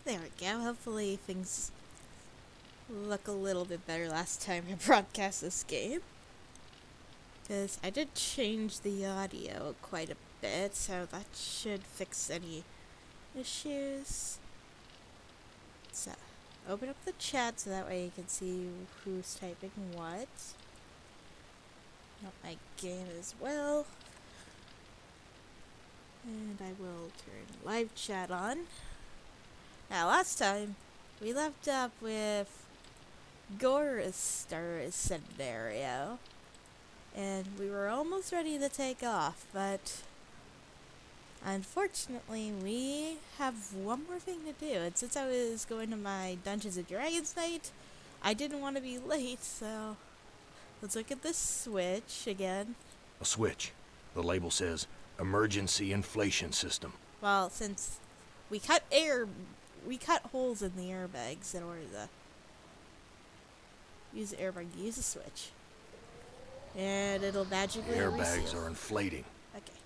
There we go. Hopefully things look a little bit better last time I broadcast this game. Because I did change the audio quite a bit, so that should fix any issues. So, open up the chat so that way you can see who's typing what. Not my game as well. And I will turn live chat on. Now, last time, we left up with Goristar scenario. And we were almost ready to take off, but unfortunately, we have one more thing to do. And since I was going to my Dungeons & Dragons night, I didn't want to be late, so let's look at this switch again. A switch. The label says emergency inflation system. Well, since we cut holes in the airbags in order to use the airbag to use the switch. And it'll magically Airbags reseal. are inflating. Okay.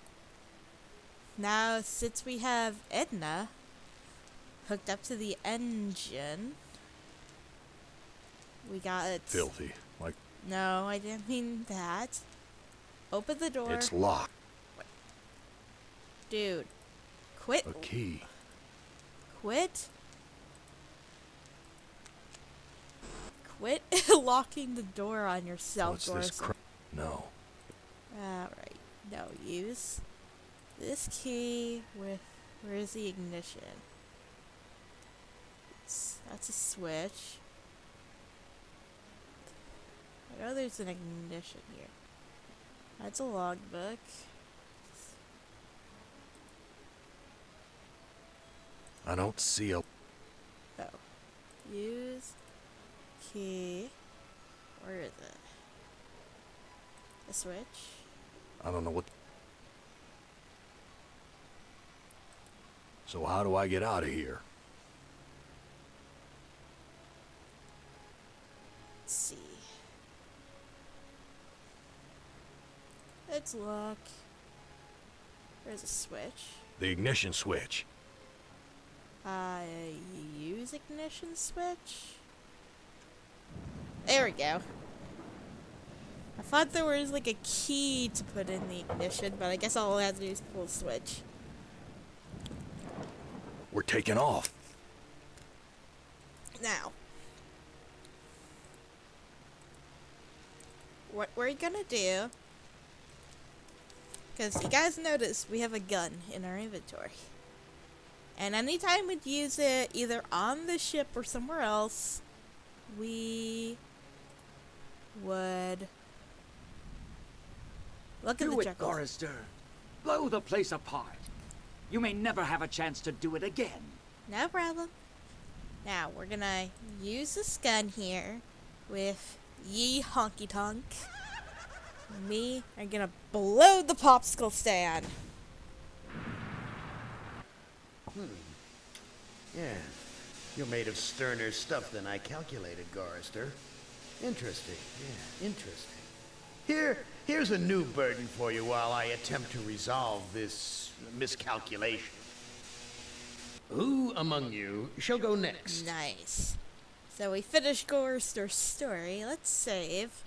Now, since we have Edna hooked up to the engine, we got it. Filthy. Like, No, I didn't mean that. Open the door. it's locked. Dude, quit. A key. Quit locking the door on yourself, What's this Gorson. No. Alright, now use this key with, where's the ignition? That's a switch. I know there's an ignition here. That's a logbook. I don't see a... Oh. Use key. Where is it? A switch? I don't know what... So how do I get out of here? Let's see. It's locked. There's a switch. The ignition switch. Use ignition switch? There we go. I thought there was like a key to put in the ignition, but I guess all I have to do is pull the switch. We're taking off. Now, what we're gonna do, because you guys notice we have a gun in our inventory. And anytime we'd use it either on the ship or somewhere else, we would look at the Do it, chuckles. Forrester. Blow the place apart. You may never have a chance to do it again. No problem. Now, we're gonna use this gun here with Ye Honky Tonk. Me are gonna blow the popsicle stand. Yeah, you're made of sterner stuff than I calculated, Gorister. Interesting, yeah, interesting. Here's a new burden for you while I attempt to resolve this miscalculation. Who among you shall go next? Nice. So we finished Gorster's story. Let's save.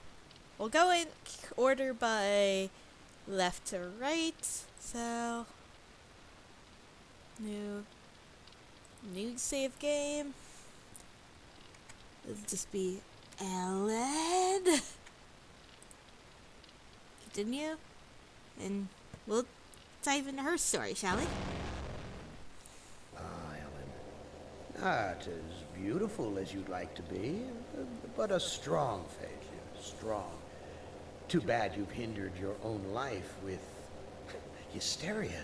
We'll go in order by left to right. So new save game. It'll just be Ellen. Continue, and we'll dive into her story, shall we? Ellen. Not as beautiful as you'd like to be, but a strong face, yes, strong. Too bad you've hindered your own life with hysteria.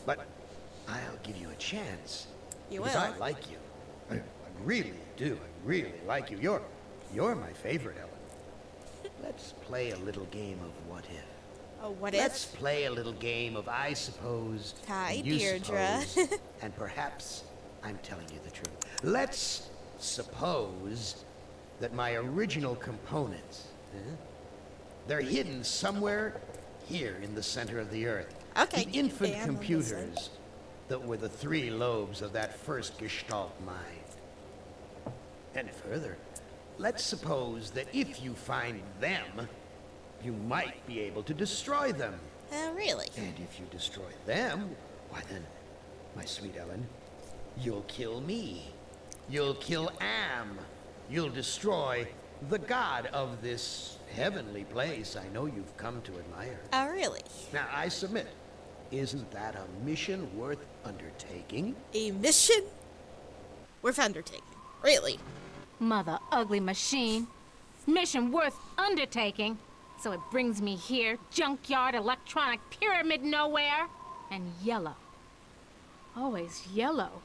But I'll give you a chance. You because will. I like you. I really do. I really like you. You're my favorite, Ellen. Let's play a little game of what if. Oh, what Let's if? play a little game of I suppose. Hi, and you Deirdre. suppose, and perhaps I'm telling you the truth. Let's suppose that my original components, they're hidden somewhere here in the center of the Earth. Okay, The infant okay, I'm computers that were the three lobes of that first Gestalt mind. And further, let's suppose that if you find them, you might be able to destroy them. Oh, really? And if you destroy them, why then, my sweet Ellen, you'll kill me. You'll kill Am. You'll destroy the god of this heavenly place I know you've come to admire. Oh, really? Now, I submit, isn't that a mission worth undertaking? A mission worth undertaking. Really? Mother ugly machine. Mission worth undertaking. So it brings me here, junkyard, electronic pyramid nowhere, and yellow. Always yellow.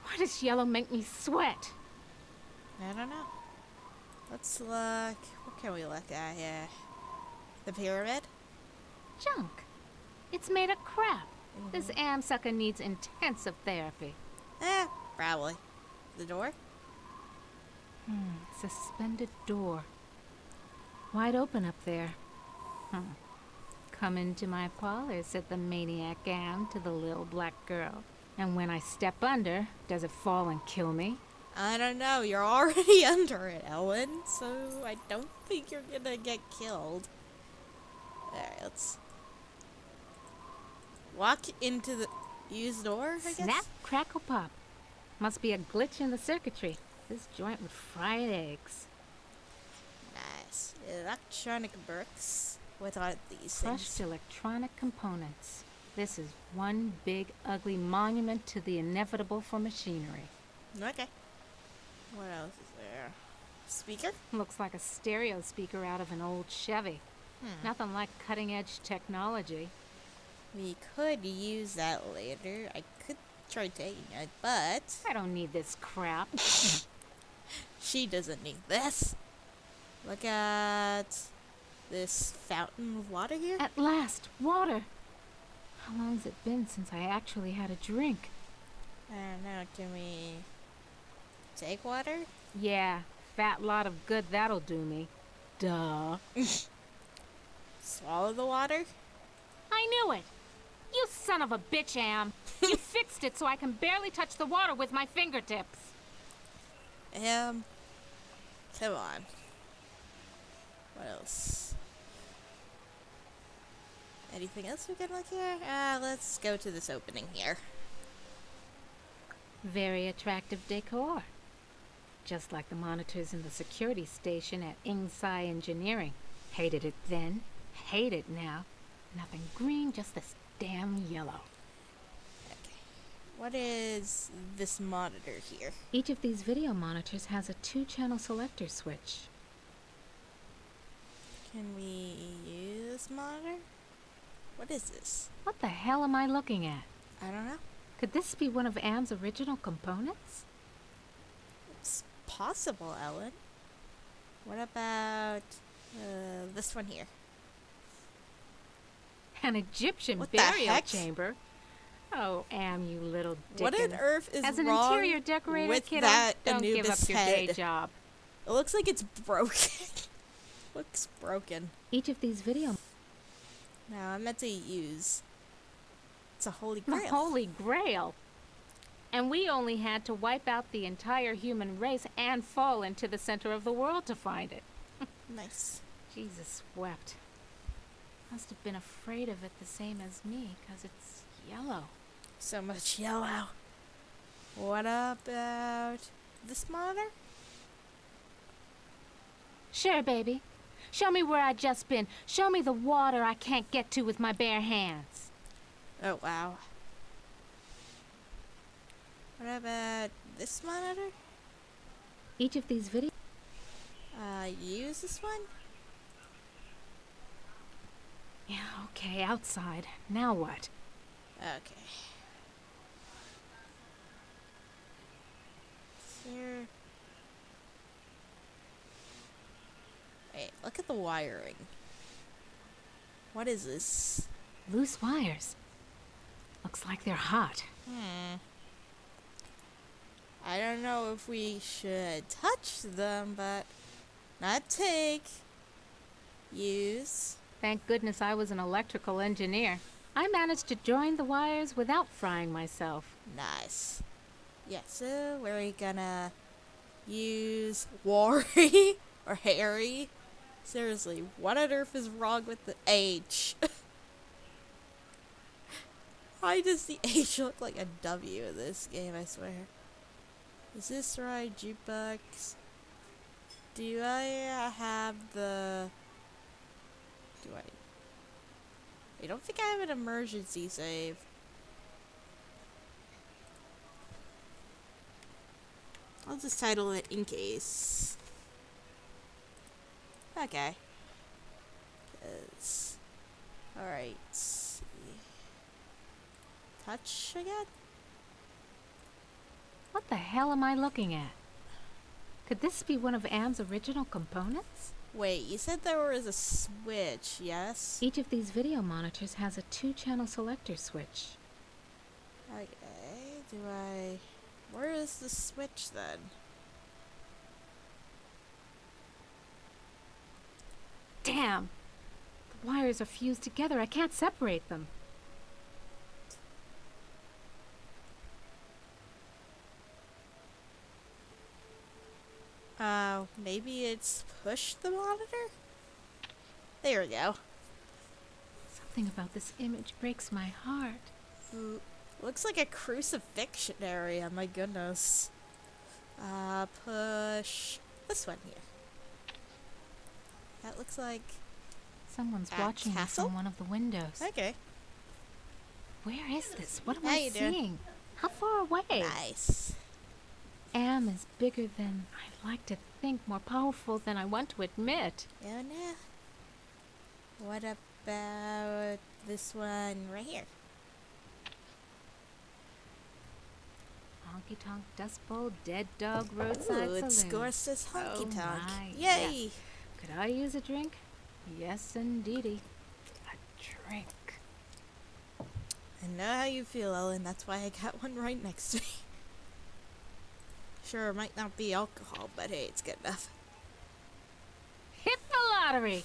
Why does yellow make me sweat? I don't know. Let's look. What can we look at here? The pyramid? Junk. It's made of crap. This am sucker needs intensive therapy. Probably. The door? Suspended door. Wide open up there. Come into my parlor, said the maniac am to the little black girl. And when I step under, does it fall and kill me? I don't know. You're already under it, Ellen. So I don't think you're gonna get killed. Alright, let's walk into the used door, I guess? Snap, crackle, pop. Must be a glitch in the circuitry. This joint with fried eggs. Nice. Electronic bricks. What are these Crushed things? electronic components. This is one big, ugly monument to the inevitable for machinery. Okay. What else is there? Speaker? Looks like a stereo speaker out of an old Chevy. Nothing like cutting-edge technology. We could use that later. I could try taking it, but I don't need this crap. she doesn't need this. Look at this fountain of water here. At last, water. How long's it been since I actually had a drink? I don't know. Can we take water? Yeah, fat lot of good that'll do me. Duh. Swallow the water? I knew it. You son of a bitch, Am. You fixed it so I can barely touch the water with my fingertips. Come on. What else? Anything else we can look here? Let's go to this opening here. Very attractive decor. Just like the monitors in the security station at Ingsai Engineering. Hated it then, hate it now. Nothing green, just this damn yellow. Okay. What is this monitor here? Each of these video monitors has a 2-channel selector switch. Can we use this monitor? What is this? What the hell am I looking at? I don't know. Could this be one of Am's original components? It's possible, Ellen. What about this one here? An Egyptian What the burial heck? chamber? Oh, Am, you little dickens. What on earth is As an wrong interior decorator, with kiddo, that don't give Anubis up your day head? job. It looks like it's broken. Looks broken. Each of these video... No, I meant to use. It's a holy The grail. Holy Grail. And we only had to wipe out the entire human race and fall into the center of the world to find it. Nice. Jesus wept. Must have been afraid of it the same as me, 'cause it's yellow. So much yellow. What about this monitor? Sure, baby. Show me where I just been. Show me the water I can't get to with my bare hands. Oh, wow. What about this monitor? Each of these videos... Use this one? Yeah, okay, outside. Now what? Okay. Here. Wait, look at the wiring. What is this? Loose wires. Looks like they're hot. I don't know if we should touch them, but not take. Use. Thank goodness I was an electrical engineer. I managed to join the wires without frying myself. Nice. Yeah, so we're gonna use Wari or Harry. Seriously, what on earth is wrong with the H? Why does the H look like a W in this game, I swear? Is this right, jukebox? Do I have the... I don't think I have an emergency save. I'll just title it in case. Okay. Alright. See. Touch again? What the hell am I looking at? Could this be one of Am's original components? Wait, you said there was a switch, yes? Each of these video monitors has a 2-channel selector switch. Okay, where is the switch then? Damn! The wires are fused together. I can't separate them. Maybe it's push the monitor? There we go. Something about this image breaks my heart. Ooh, looks like a crucifixion area, my goodness. Push this one here. That looks like Someone's a watching me castle? from one of the windows. Okay. Where is this? What am How I you doing? seeing? How far away? Nice. Am is bigger than I like to think, more powerful than I want to admit. Oh no. What about this one right here? Honky Tonk Dust Bowl, Dead Dog Roadside Ooh, it Saloon. scores says honky Oh tonk. my, Yay! yes. Could I use a drink? Yes, indeedy. A drink. I know how you feel, Ellen. That's why I got one right next to me. Sure, it might not be alcohol, but hey, it's good enough. Hit the lottery!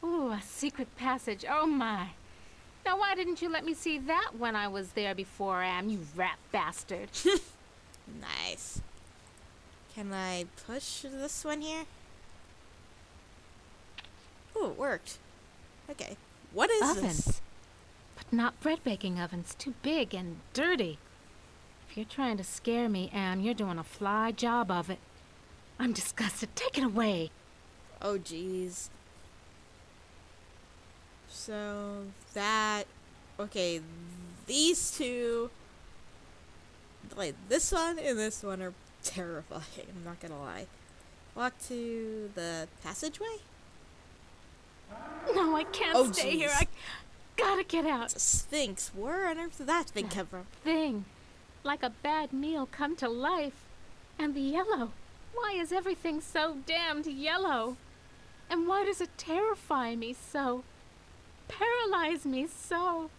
Ooh, a secret passage. Oh my. Now why didn't you let me see that when I was there before, Am, you rat bastard? Nice. Can I push this one here? Ooh, it worked. Okay. What is Ovens. this? But not bread baking ovens. Too big and dirty. If you're trying to scare me, Am, you're doing a fly job of it. I'm disgusted. Take it away. Oh, jeez. So, that... Okay, these two... Like, this one and this one are terrifying, I'm not gonna lie. Walk to the passageway? No, I can't Oh, stay here. jeez. I gotta get out. It's a sphinx. Where on earth did that thing come from? Thing. Like a bad meal come to life. And the yellow. Why is everything so damned yellow? And why does it terrify me so? Paralyze me so?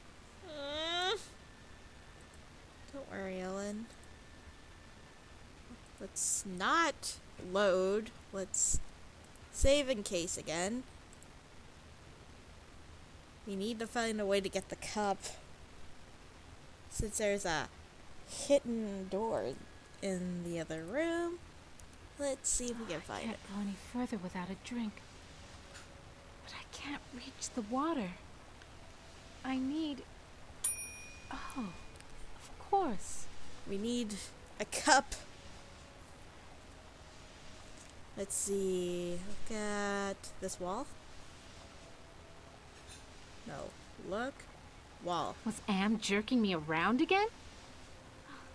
Don't worry, Ellen. Let's not load. Let's save in case again. We need to find a way to get the cup. Since there's a hidden door in the other room. Let's see if we can I find can't it. go any further without a drink. But I can't reach the water. I need... Oh, of course. We need a cup. Let's see. Look at this wall. No. Look. Wall. Was Am jerking me around again?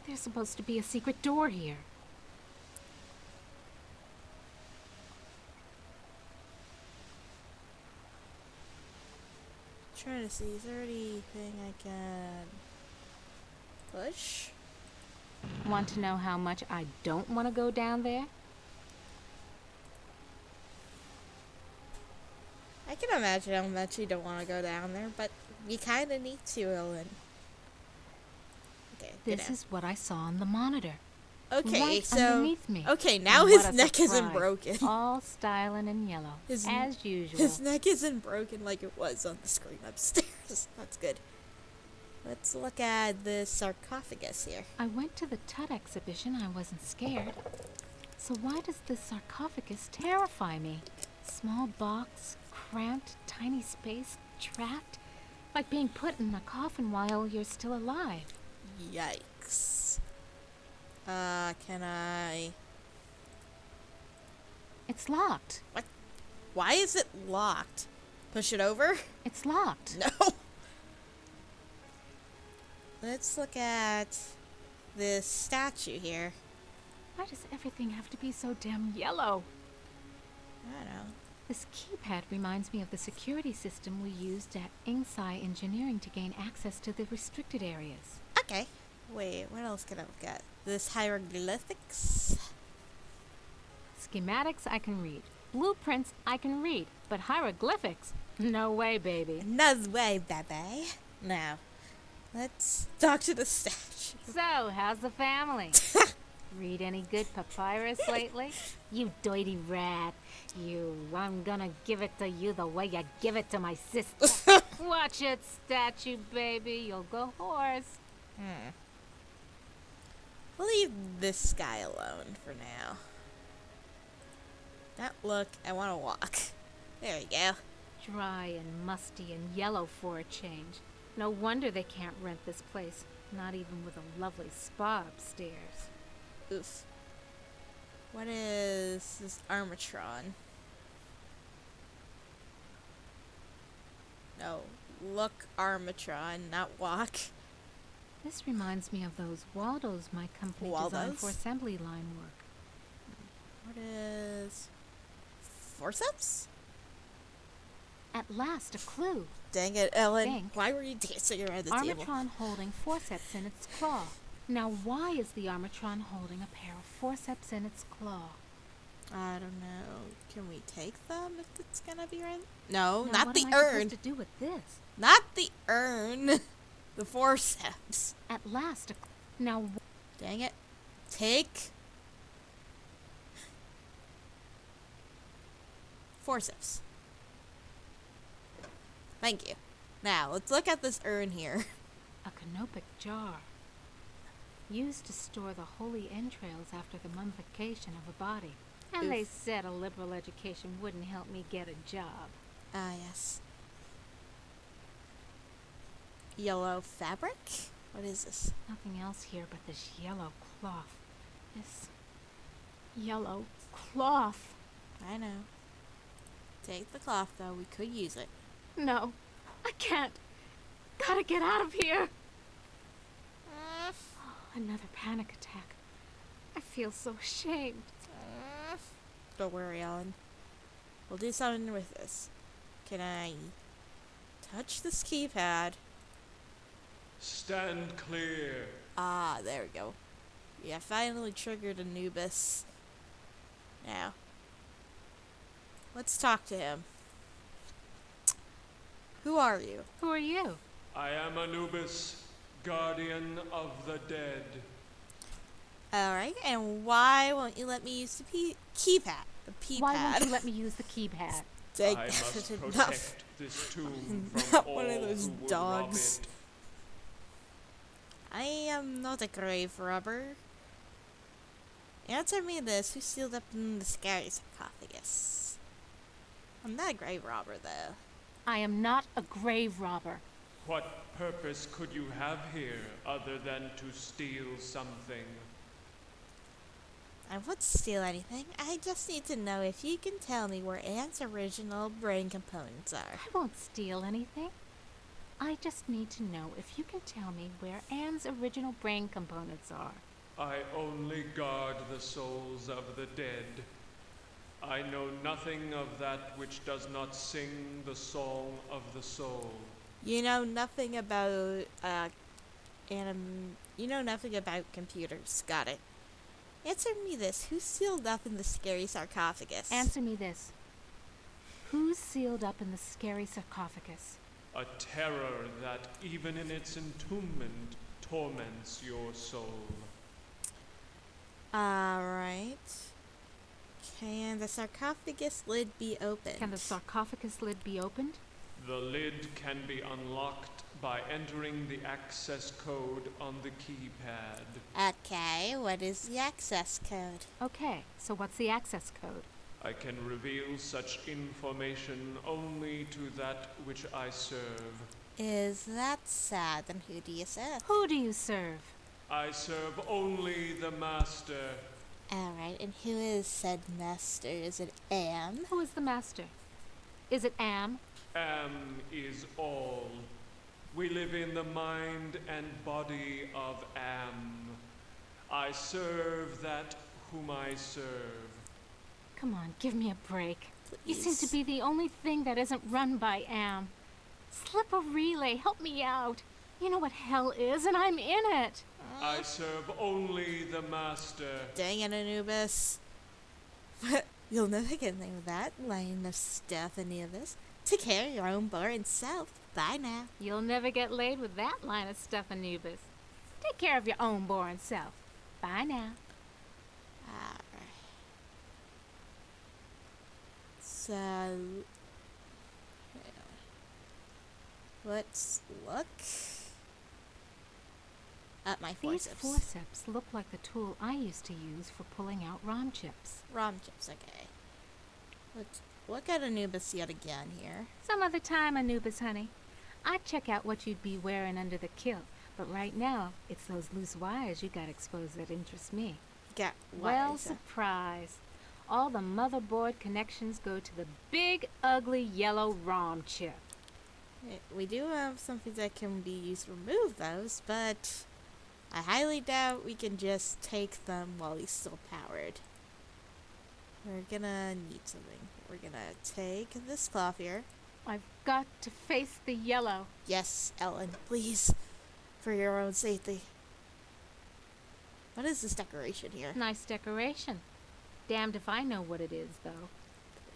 There's supposed to be a secret door here. Trying to see, is there anything I can push? Want to know how much I don't want to go down there? I can imagine how much you don't want to go down there, but you kind of need to, Ellen. Okay, get This down. is what I saw on the monitor. Okay, right so underneath me. okay, now And what his a neck isn't surprise. broken. All styling in yellow, His- as usual. His neck isn't broken like it was on the screen upstairs. That's good. Let's look at the sarcophagus here. I went to the Tut exhibition. I wasn't scared. So why does this sarcophagus terrify me? Small box, cramped, tiny space, trapped, like being put in a coffin while you're still alive. Yikes. Can I... It's locked. What? Why is it locked? Push it over? It's locked. No. Let's look at this statue here. Why does everything have to be so damn yellow? I don't know. This keypad reminds me of the security system we used at Ingsai Engineering to gain access to the restricted areas. Okay. Wait, what else can I look at? This hieroglyphics? Schematics I can read. Blueprints I can read. But hieroglyphics? No way, baby. No way, baby. Now, let's talk to the statue. So, how's the family? Read any good papyrus lately? You dirty rat. I'm gonna give it to you the way you give it to my sister. Watch it, statue baby. You'll go hoarse. We'll leave this guy alone for now. Not look, I want to walk. There we go. Dry and musty and yellow for a change. No wonder they can't rent this place. Not even with a lovely spa upstairs. Oof. What is this Armatron? No, look Armatron, not walk. This reminds me of those Waldos my company designed Waldos? for assembly line work. What is... forceps? At last, a clue. Dang it, Ellen. Think. Why were you dancing around the table? Armatron holding forceps in its claw. Now, why is the Armatron holding a pair of forceps in its claw? I don't know. Can we take them if it's gonna be right? No, Now, not what the am I urn. supposed to do with this? Not the urn. The forceps. At last, now, Dang it. Take forceps. Thank you. Now, let's look at this urn here. a canopic jar. Used to store the holy entrails after the mummification of a body. And they Oof. said a liberal education wouldn't help me get a job. Ah, yes. Yellow fabric? What is this? Nothing else here but this yellow cloth. This yellow cloth. I know. Take the cloth, though. We could use it. No, I can't. Gotta get out of here. Another panic attack. I feel so ashamed. Don't worry, Ellen. We'll do something with this. Can I touch this keypad? Stand clear. Ah, there we go. Yeah, finally triggered Anubis. Now, let's talk to him. Who are you? Who are you? I am Anubis, guardian of the dead. Alright, and why won't you let me use the keypad? The P-pad. Why won't you let me use the keypad? Take I must enough. protect this tomb from Not all one of those who would dogs. rob it. I am not a grave robber. Answer me this, who's sealed up in the scary sarcophagus? I'm not a grave robber, though. I am not a grave robber. What purpose could you have here other than to steal something? I won't steal anything. I just need to know if you can tell me where Anne's original brain components are. I won't steal anything. I just need to know if you can tell me where Anne's original brain components are. I only guard the souls of the dead. I know nothing of that which does not sing the song of the soul. You know nothing about, you know nothing about computers. Got it. Answer me this. Who's sealed up in the scary sarcophagus? Answer me this. Who's sealed up in the scary sarcophagus? A terror that, even in its entombment, torments your soul. Alright. Can the sarcophagus lid be opened? Can the sarcophagus lid be opened? The lid can be unlocked by entering the access code on the keypad. Okay, what is the access code? Okay, so what's the access code? I can reveal such information only to that which I serve. Is that sad? Then who do you serve? Who do you serve? I serve only the Master. Alright, and who is said master? Is it Am? Who is the master? Is it Am? Am is all. We live in the mind and body of Am. I serve that whom I serve. Come on, give me a break. You seem to Please. be the only thing that isn't run by Am. Slip a relay, help me out. You know what hell is, and I'm in it. I serve only the Master. Dang it, Anubis. You'll never get anything with that line of stuff, Anubis. Take care of your own boring self. Bye now. You'll never get laid with that line of stuff, Anubis. Take care of your own boring self. Bye now. Alright. So, let's look at my These forceps. forceps look like the tool I used to use for pulling out ROM chips. ROM chips, okay. Let's look at Anubis yet again here. Some other time, Anubis, honey. I'd check out what you'd be wearing under the kilt, but right now, it's those loose wires you got exposed that interest me. Got Well, wires. surprise. All the motherboard connections go to the big, ugly, yellow ROM chip. We do have something that can be used to remove those, but I highly doubt we can just take them while he's still powered. We're gonna need something. We're gonna take this cloth here. I've got to face the yellow. Yes, Ellen, please. For your own safety. What is this decoration here? Nice decoration. Damned if I know what it is, though.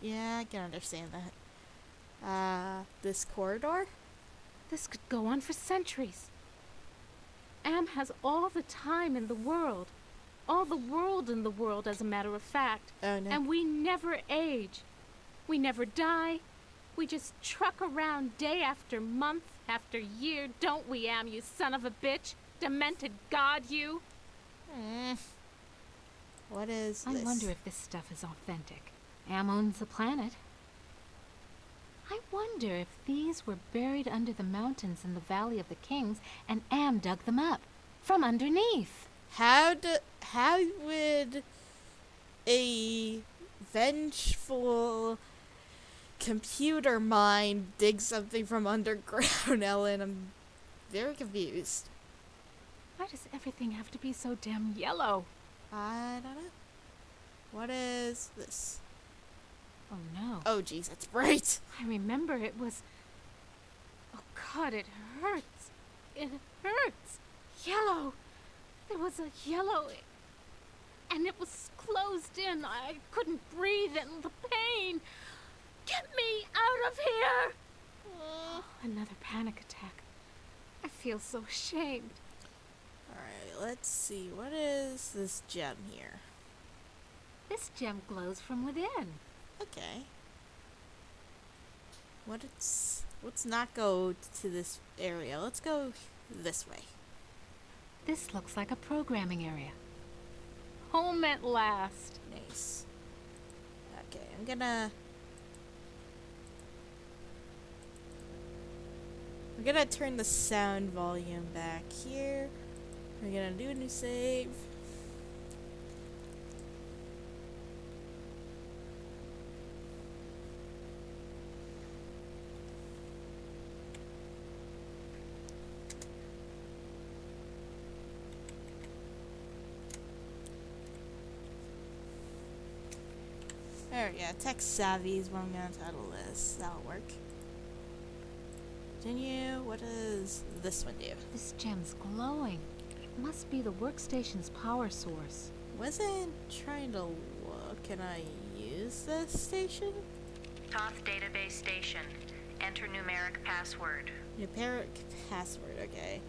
Yeah, I can understand that. This corridor? This could go on for centuries. Am has all the time in the world. All the world in the world, as a matter of fact. Oh no. And we never age. We never die. We just truck around day after month after year, don't we, Am, you son of a bitch? Demented god, you! What is I this? wonder if this stuff is authentic. Am owns the planet. I wonder if these were buried under the mountains in the Valley of the Kings and Am dug them up from underneath. How would a vengeful computer mind dig something from underground, Ellen? I'm very confused. Why does everything have to be so damn yellow? I don't know. What is this? Oh no. Oh jeez, that's bright. I remember it was... Oh God, it hurts. It hurts. Yellow. There was a yellow... And it was closed in. I couldn't breathe and the pain. Get me out of here! Another panic attack. I feel so ashamed. Alright, let's see. What is this gem here? This gem glows from within. Okay. Let's not go to this area. Let's go this way. This looks like a programming area. Home at last. Nice. Okay, we're gonna turn the sound volume back here. We're gonna do a new save. There we go. Tech savvy is what I'm gonna title this. That'll work. Continue. What does this one do? This gem's glowing. Must be the workstation's power source. Wasn't trying to look. Can I use this station? Toth database station. Enter numeric password. Numeric password. Okay.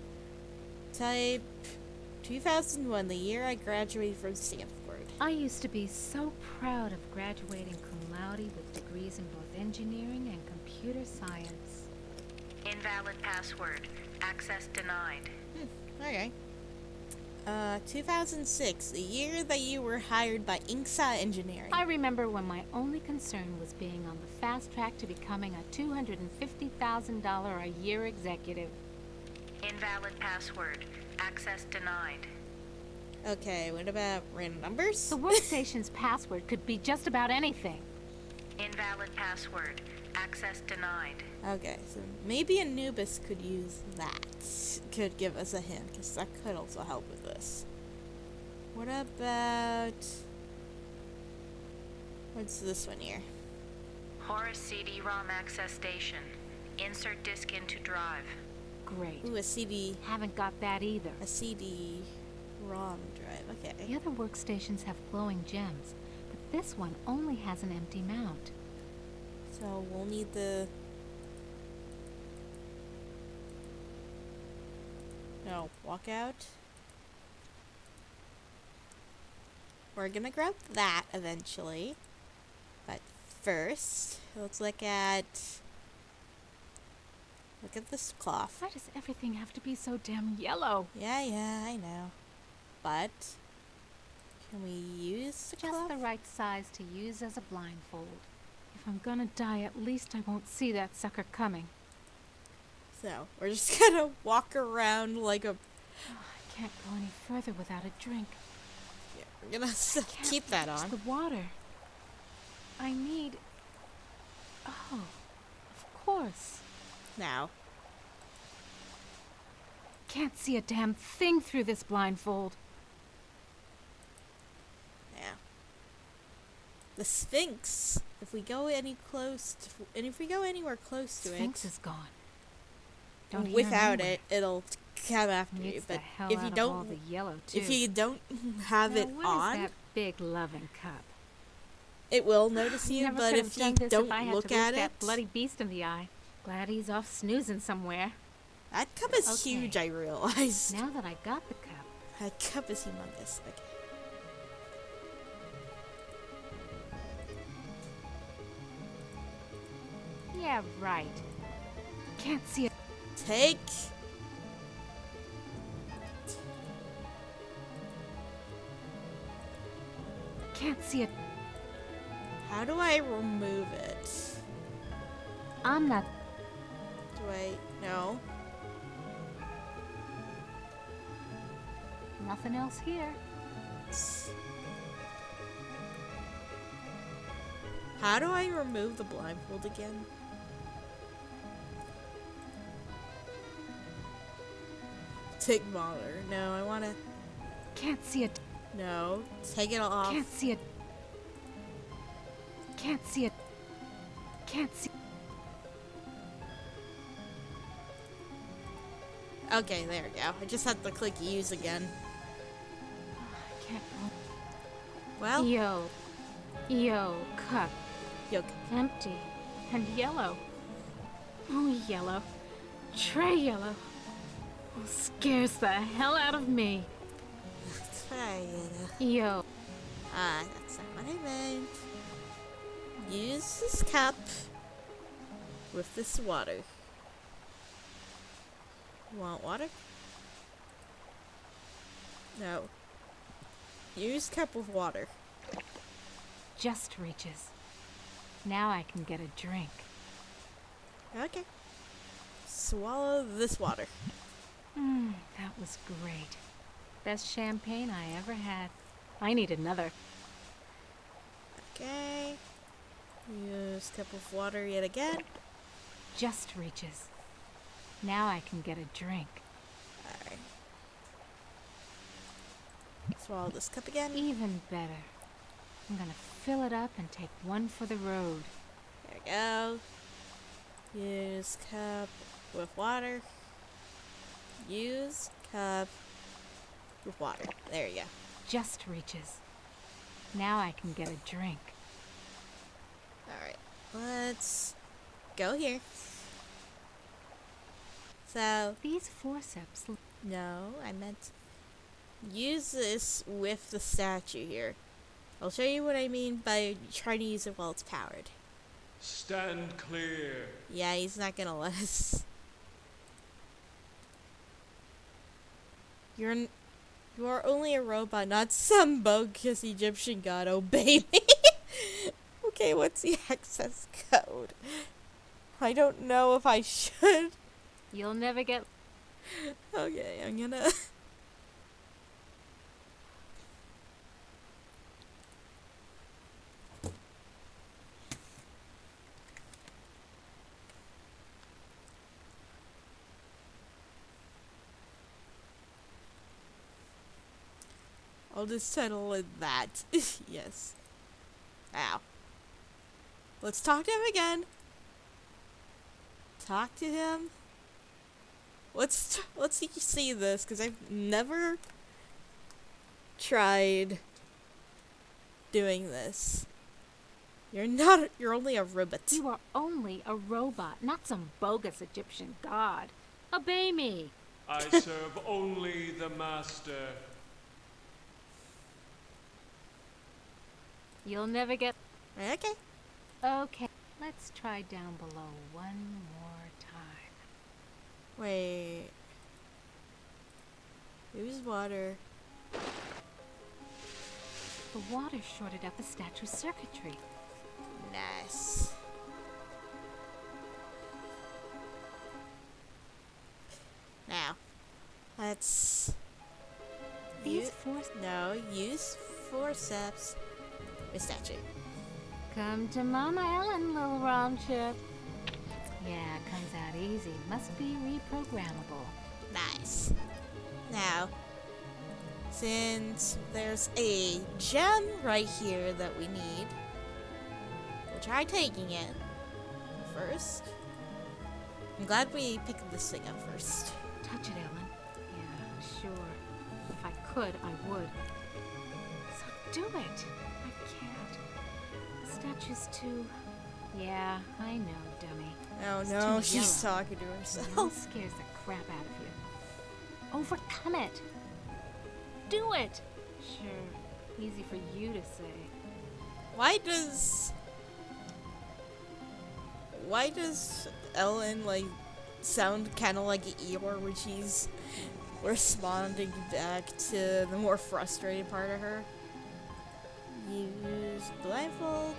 Type 2001, the year I graduated from Stanford. I used to be so proud of graduating cum laude with degrees in both engineering and computer science. Invalid password. Access denied. Okay. 2006, the year that you were hired by Inksa Engineering. I remember when my only concern was being on the fast track to becoming a $250,000 a year executive. Invalid password. Access denied. Okay, what about random numbers? The workstation's password could be just about anything. Invalid password. Access denied. Okay, so maybe Anubis could use that. Could give us a hint, because that could also help with this. What about... What's this one here? Horus CD-ROM access station. Insert disk into drive. Great. Ooh, a CD... Haven't got that either. A CD-ROM drive, okay. The other workstations have glowing gems, but this one only has an empty mount. So we'll need the... No, walk out. We're gonna grab that eventually. But first, let's look at this cloth. Why does everything have to be so damn yellow? Yeah, I know. But can we use the Just cloth? the right size to use as a blindfold. If I'm gonna die, at least I won't see that sucker coming. So, we're just gonna walk around like a... I can't go any further without a drink. Yeah, we're gonna keep that Reach on. the water. I need... Oh, of course. Now. Can't see a damn thing through this blindfold. Yeah. The Sphinx. If we go any close to, and if we go anywhere close to Sphinx it, is gone. Don't hear without anyway. it'll come after you. Needs But the hell if out you of all don't, the yellow too. if you don't have now, it what is on, that big loving cup? it will notice you. Never But could if have done you this don't if I had look to at that it, bloody beast in the eye. Glad he's off snoozing somewhere. that cup is Okay. huge. I realized. Now that I got the cup, That cup is humongous. Okay. yeah, right. Can't see it. Take. Can't see it. How do I remove it? I'm not. Do I? No. Nothing else here. How do I remove the blindfold again? Take monitor. No, I wanna. Can't see it. No, take it off. Can't see it. Can't see it. Can't see. Okay, there we go. I just have to click use again. I can't. Well, Yo, cup. yoke. Empty. And yellow. Oh, yellow. Tray yellow. Oh, scares the hell out of me. Try it. Yo. That's not what I meant. Use this cup with this water. Want water? No. Use cup with water. Just reaches. Now I can get a drink. Okay. Swallow this water. That was great. Best champagne I ever had. I need another. Okay. Use cup of water yet again. Just reaches. Now I can get a drink. Alright. Swallow this cup again. Even better. I'm gonna fill it up and take one for the road. There we go. Use cup with water. Use cup with water. There you go. Just reaches. Now I can get a drink. Alright. Let's go here. So, These forceps. no, I meant use this with the statue here. I'll show you what I mean by trying to use it while it's powered. Stand clear. Yeah, he's not gonna let us. You are only a robot, not some bogus Egyptian god. Obey me. Okay, what's the access code? I don't know if I should. You'll never get... Okay, I'm gonna... I'll just settle with that. Yes. Ow. Let's talk to him again. Talk to him. Let's see this, because I've never tried doing this. You're only a robot. You are only a robot, not some bogus Egyptian god. Obey me. I serve only the master. You'll never get... Okay. Okay, let's try down below one more time. Wait. Use water. The water shorted out the statue's circuitry. Nice. Now, let's... These force... use forceps. A statue. Come to Mama Ellen, little rom chip. Yeah, comes out easy. Must be reprogrammable. Nice. Now, since there's a gem right here that we need, we'll try taking it first. I'm glad we picked this thing up first. Touch it, Ellen. Yeah, sure. If I could, I would. So do it. I can't. The statue's too... Yeah, I know, dummy. Oh It's no, too she's yellow. talking to Yellow herself. scares the crap out of you. Overcome it. Do it. Sure, easy for you to say. Why does Ellen like sound kind of like Eeyore when she's responding back to the more frustrated part of her? Use blindfold.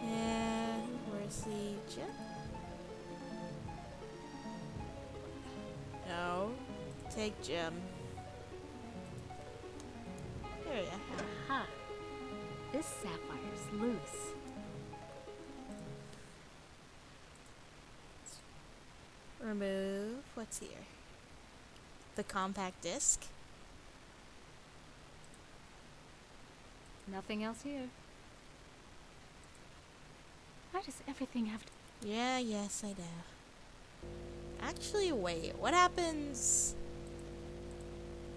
And where's the gem? No. Take gem. There you go. Aha. This sapphire's loose. Remove what's here? The compact disc. Nothing else here. Why does everything have to... Yeah, yes, I know. Actually, wait. What happens?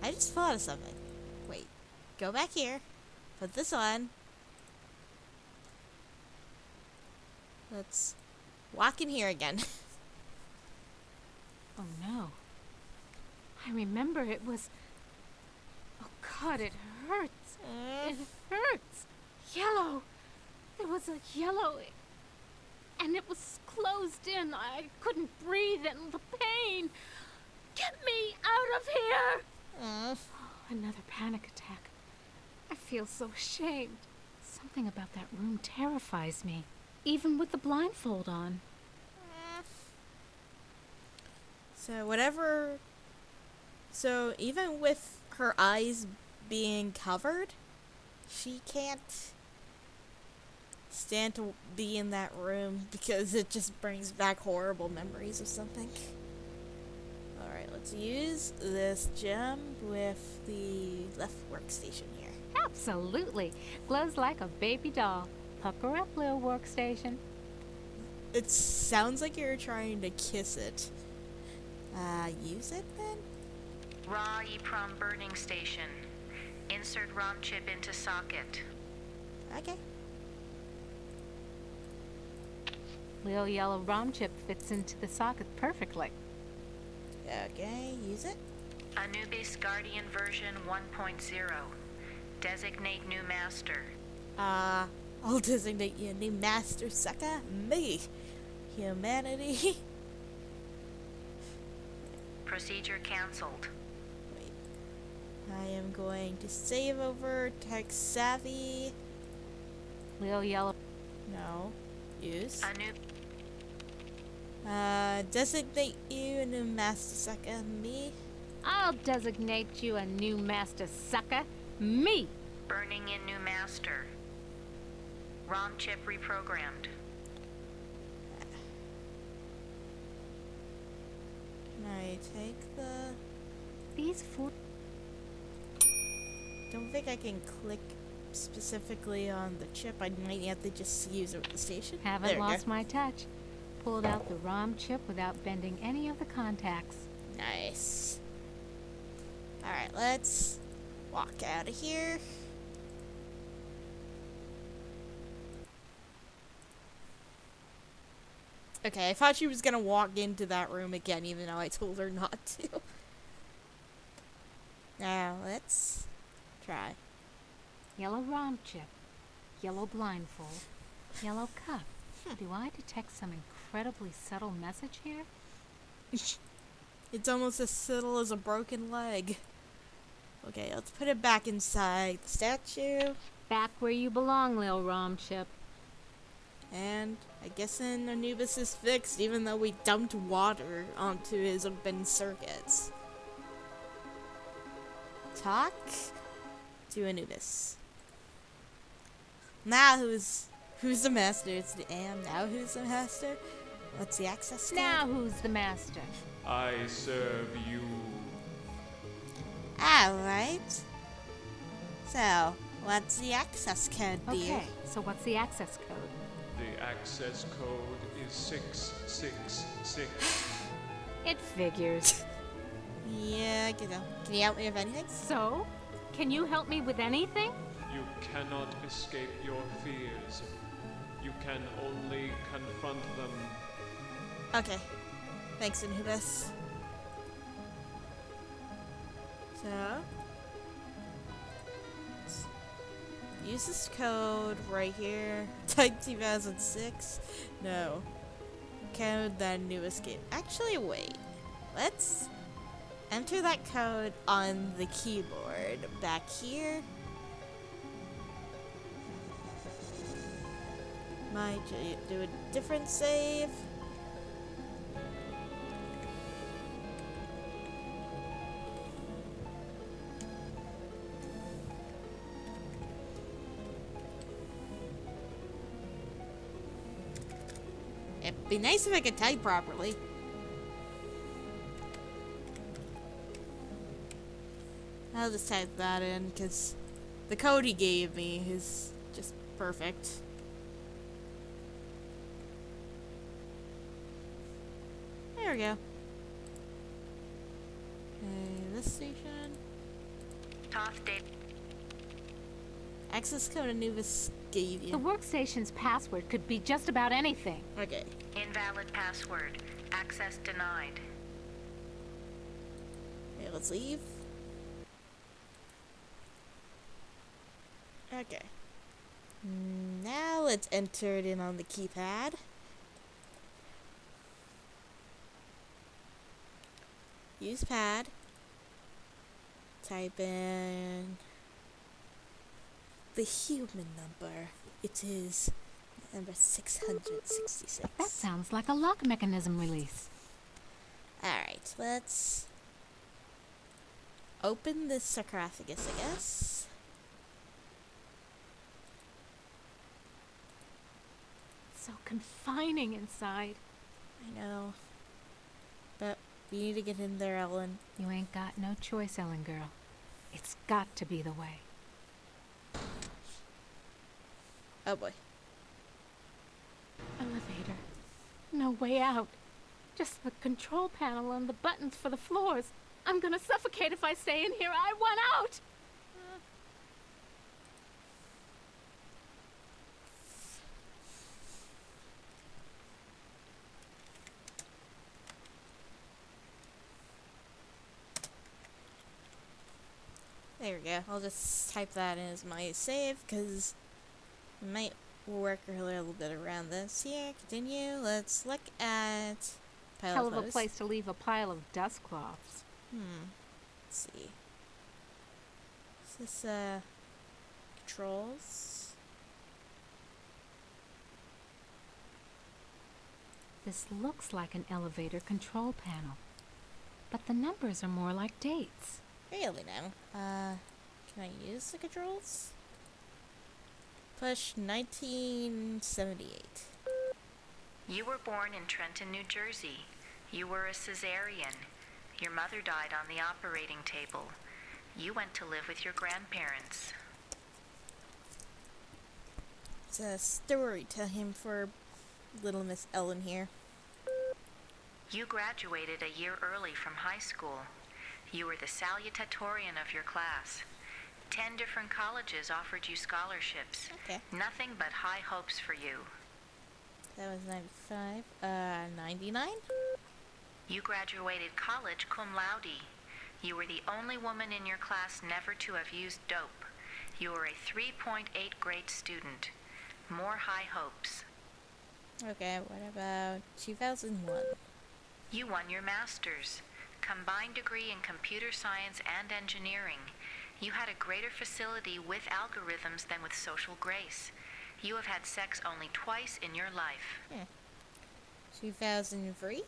I just thought of something. Wait. Go back here. Put this on. Let's walk in here again. Oh no. I remember it was... Oh God, it hurts. It hurts. Yellow. There was a yellow... And it was closed in. I couldn't breathe and the pain. Get me out of here! Oh, another panic attack. I feel so ashamed. Something about that room terrifies me. Even with the blindfold on. So even with her eyes being covered, she can't stand to be in that room because it just brings back horrible memories of something. Alright, let's use this gem with the left workstation here. Absolutely. Glows like a baby doll. Pucker up, little workstation. It sounds like you're trying to kiss it. Use it then? Raw EEPROM burning station. Insert ROM chip into socket. Okay. Little yellow ROM chip fits into the socket perfectly. Okay, use it. Anubis Guardian version 1.0. Designate new master. I'll designate you a new master, sucker. Me. Humanity. Procedure cancelled. I am going to save over Tech Savvy. Lil Yellow. No. Use. A new Designate you a new master sucker. Me. I'll designate you a new master sucker. Me! burning in new master. ROM chip reprogrammed. Can I take the... These four. Don't think I can click specifically on the chip. I might have to just use it with the station. Haven't There we lost go. my touch. Pulled out the ROM chip without bending any of the contacts. Nice. Alright, let's walk out of here. Okay, I thought she was gonna walk into that room again, even though I told her not to. Now, let's try. Yellow ROM chip. Yellow blindfold. Yellow cup. Do I detect some incredibly subtle message here? It's almost as subtle as a broken leg. Okay, let's put it back inside the statue. Back where you belong, Lil ROM chip. And I guess Anubis is fixed, even though we dumped water onto his open circuits. Talk to Anubis. Now who's the master? It's the Am. Now who's the master? What's the access code? Now who's the master? I serve you. Alright. So, what's the access code, dear? Okay, so what's the access code? The access code is 666. It figures. Yeah, can you help me with anything? So? Can you help me with anything? You cannot escape your fears. You can only confront them. Okay. Thanks, Anubis. So, use this code right here. Type 2006. No. Code that new escape. Actually, wait. Let's enter that code on the keyboard back here. Might do a different save. It'd be nice if I could type properly. I'll just type that in because the code he gave me is just perfect. There we go. Okay, this station. Toth date. Access code Anubis gave you. The workstation's password could be just about anything. Okay. Invalid password. Access denied. Okay, let's leave. Okay. Now let's enter it in on the keypad. Use pad. Type in the human number. It is number 666. That sounds like a lock mechanism release. Alright, let's open this sarcophagus, I guess. So confining inside. I know. But we need to get in there, Ellen. You ain't got no choice, Ellen girl. It's got to be the way. Oh boy. Elevator. No way out. Just the control panel and the buttons for the floors. I'm gonna suffocate if I stay in here. I want out! There we go. I'll just type that in as my save, because we might work a little bit around this. Here, continue. Let's look at pile Hell of a photos. place to leave a pile of dust cloths. Let's see. This, controls. This looks like an elevator control panel, but the numbers are more like dates. Really now? Can I use the controls? Push 1978. You were born in Trenton, New Jersey. You were a cesarean. Your mother died on the operating table. You went to live with your grandparents. It's a story time for little Miss Ellen here. You graduated a year early from high school. You were the salutatorian of your class. 10 different colleges offered you scholarships. Okay. Nothing but high hopes for you. That was 95. 99? You graduated college cum laude. You were the only woman in your class never to have used dope. You were a 3.8 grade student. More high hopes. Okay, what about 2001? You won your master's. Combined degree in computer science and engineering. You had a greater facility with algorithms than with social grace. You have had sex only twice in your life. 2003?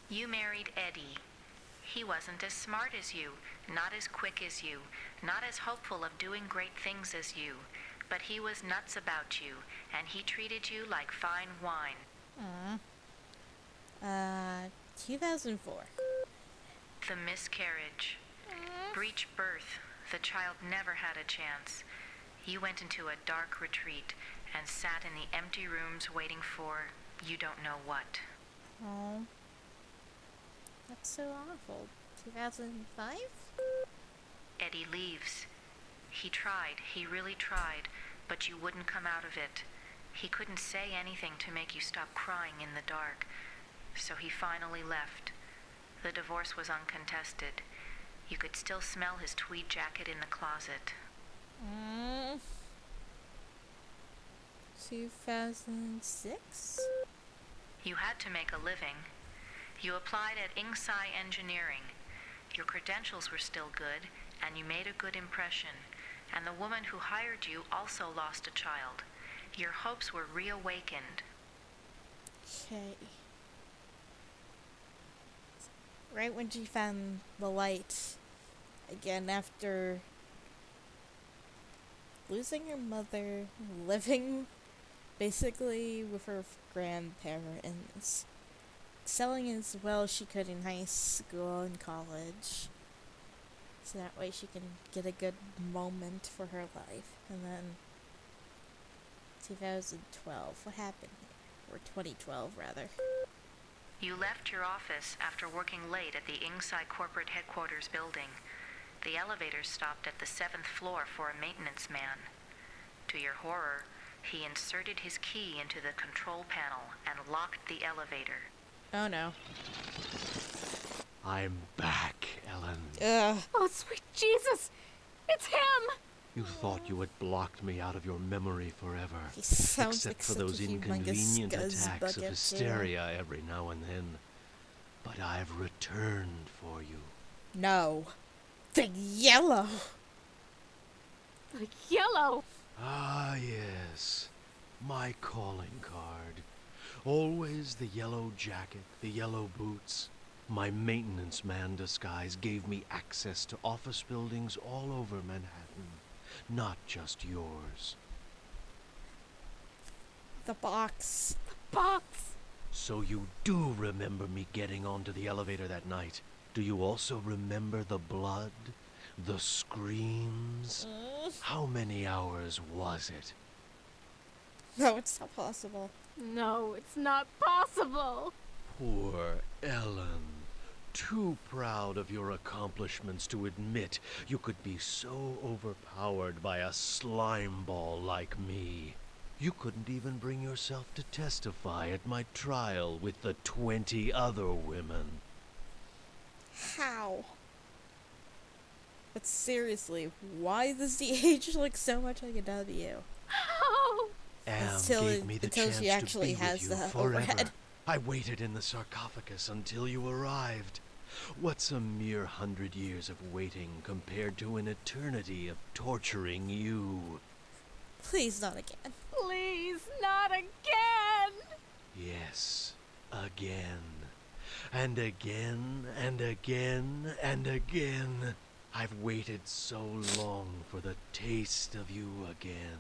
You married Eddie. He wasn't as smart as you, not as quick as you, not as hopeful of doing great things as you, but he was nuts about you, and he treated you like fine wine. 2004. The miscarriage. Breech birth. The child never had a chance. You went into a dark retreat and sat in the empty rooms waiting for you don't know what. Oh. That's so awful. 2005? Eddie leaves. He tried, he really tried, but you wouldn't come out of it. He couldn't say anything to make you stop crying in the dark, so he finally left. The divorce was uncontested. You could still smell his tweed jacket in the closet. 2006? You had to make a living. You applied at Inksci Engineering. Your credentials were still good, and you made a good impression. And the woman who hired you also lost a child. Your hopes were reawakened. Okay. Right when she found the light, again after losing her mother, living basically with her grandparents, excelling as well as she could in high school and college, so that way she can get a good moment for her life. And then 2012, what happened here? Or 2012 rather. You left your office after working late at the Inksci corporate headquarters building. The elevator stopped at the 7th floor for a maintenance man. To your horror, he inserted his key into the control panel and locked the elevator. Oh no. I'm back, Ellen. Ugh. Oh, sweet Jesus! It's him! You thought you had blocked me out of your memory forever. He sounds Except like for such a those humongous inconvenient scuzz attacks bucket, of hysteria every now and then. But I've returned for you. No. The yellow. The yellow! Ah, yes. My calling card. Always the yellow jacket, the yellow boots. My maintenance man disguise gave me access to office buildings all over Manhattan. Not just yours. The box. Box! So you do remember me getting onto the elevator that night. Do you also remember the blood? The screams? How many hours was it? No, it's not possible. No, it's not possible! Poor Ellen. Too proud of your accomplishments to admit you could be so overpowered by a slime ball like me. You couldn't even bring yourself to testify at my trial with the 20 other women. How? But seriously, why does the H look so much like a W? Oh! Am gave me the until chance she actually to be has with you the forever. overhead. I waited in the sarcophagus until you arrived. What's a mere 100 years of waiting compared to an eternity of torturing you? Please, not again. Please, not again! Yes, again. And again, and again, and again. I've waited so long for the taste of you again.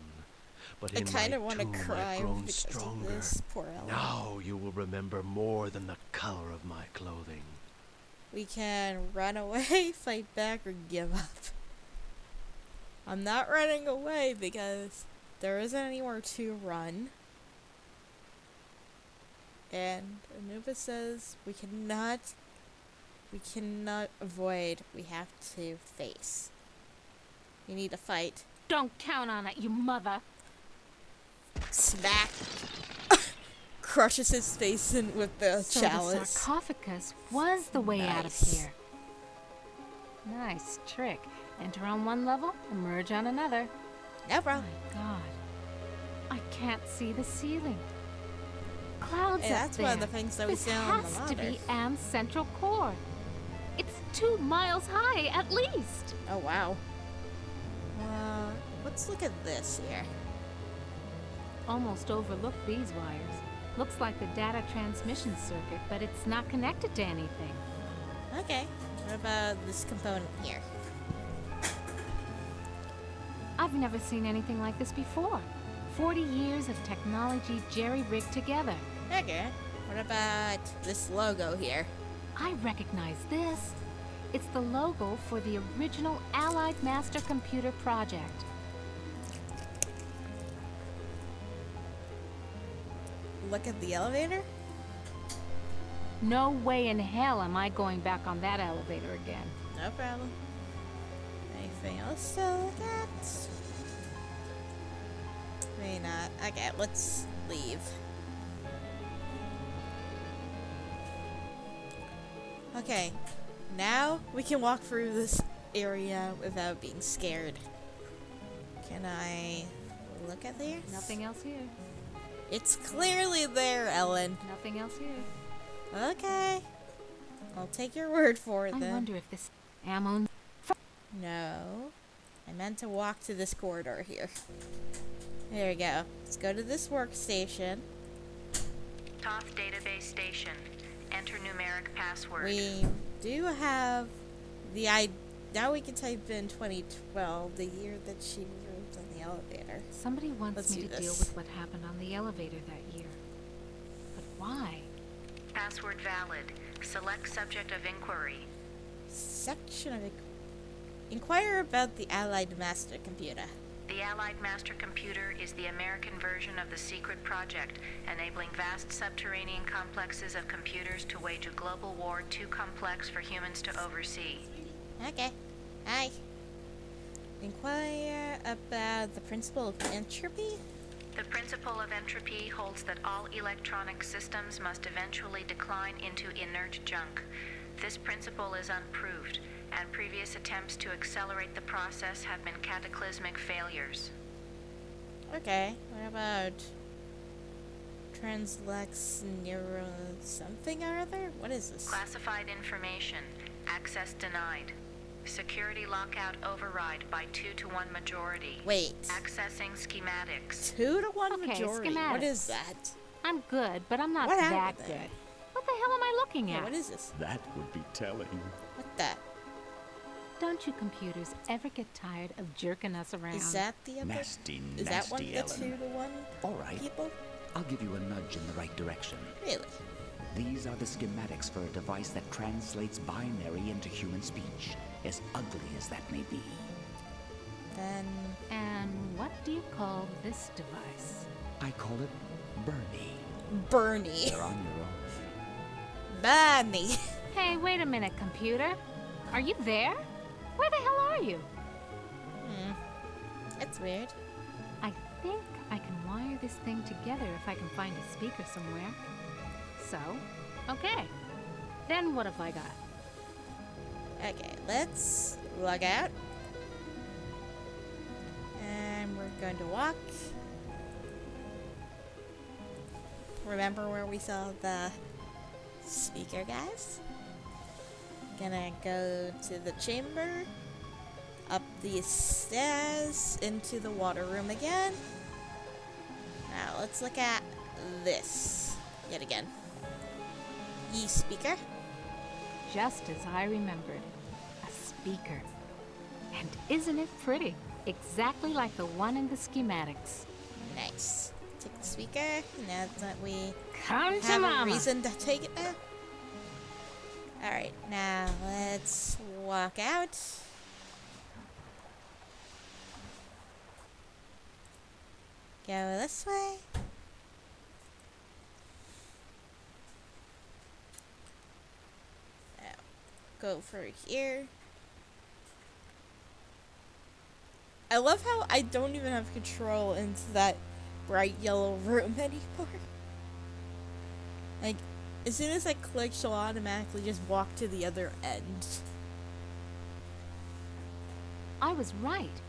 But I in kind my of want to tomb cry I've grown because stronger. of this. Poor Ellen. Now you will remember more than the color of my clothing. We can run away, fight back, or give up. I'm not running away because there isn't anywhere to run. And Anubis says we cannot avoid, we have to face. We need to fight. Don't count on it, you mother. Smack! Crushes his face in with the So chalice. the sarcophagus was the way out of Nice. here. Nice trick. Enter on one level, emerge on another. No My problem. God. I can't see the ceiling. Clouds Hey, up that's there. one of the things that we This saw on the has to monitor. be Am's central core. It's 2 miles high, at least. Oh, wow. Let's look at this here. Almost overlooked these wires. Looks like the data transmission circuit, but it's not connected to anything. Okay. What about this component here? I've never seen anything like this before. 40 years of technology jerry-rigged together. Okay. What about this logo here? I recognize this. It's the logo for the original Allied Master Computer project. Look at the elevator? No way in hell am I going back on that elevator again. No problem. Anything else to look at? Maybe not. Okay, let's leave. Okay, now we can walk through this area without being scared. Can I look at there? Nothing else here. It's clearly there, Ellen. Nothing else here. Okay. I'll take your word for it I then. wonder if this ammo... No. I meant to walk to this corridor here. There we go. Let's go to this workstation. Toth Database Station. Enter numeric password. We do have the now we can type in 2012, the year that she moved on the elevator. Somebody wants Let's me do to deal this. with what happened on the elevator that year. But why? Password valid. Select subject of inquiry. Section of inquire about the Allied Master Computer. The Allied Master Computer is the American version of the secret project, enabling vast subterranean complexes of computers to wage a global war too complex for humans to oversee. Okay. Hi. Inquire about the principle of entropy? The principle of entropy holds that all electronic systems must eventually decline into inert junk. This principle is unproved, and previous attempts to accelerate the process have been cataclysmic failures. Okay. What about Translex neuro something or other? What is this? Classified information. Access denied. Security lockout override by 2-to-1 majority. Wait. Accessing schematics. 2-to-1 Okay, majority. What is schematics. that? I'm good, but I'm not What that happened there? good. What the hell am I looking Yeah, at? what is this? That would be telling. What the? Don't you computers ever get tired of jerking us around? Is that the other? Nasty, Is that one nasty the Ellen. 2-to-1 All right. people? I'll give you a nudge in the right direction. Really? These are the schematics for a device that translates binary into human speech, as ugly as that may be. Then And what do you call this device? I call it Bernie. Bernie. You're on your own. Bernie. Hey, wait a minute, computer. Are you there? Where the hell are you? That's weird. I think I can wire this thing together if I can find a speaker somewhere. So, okay. Then what have I got? Okay, let's log out. And we're going to walk. Remember where we saw the speaker guys? Gonna go to the chamber, up these stairs, into the water room again. Now let's look at this yet again. Ye speaker. Just as I remembered. A speaker. And isn't it pretty? Exactly like the one in the schematics. Nice. Take the speaker. Now that we Come to have a mama. reason to take it now. Alright, now let's walk out. Go this way. Now, go for here. I love how I don't even have control into that bright yellow room anymore. Like, as soon as I click, she'll automatically just walk to the other end. I was right.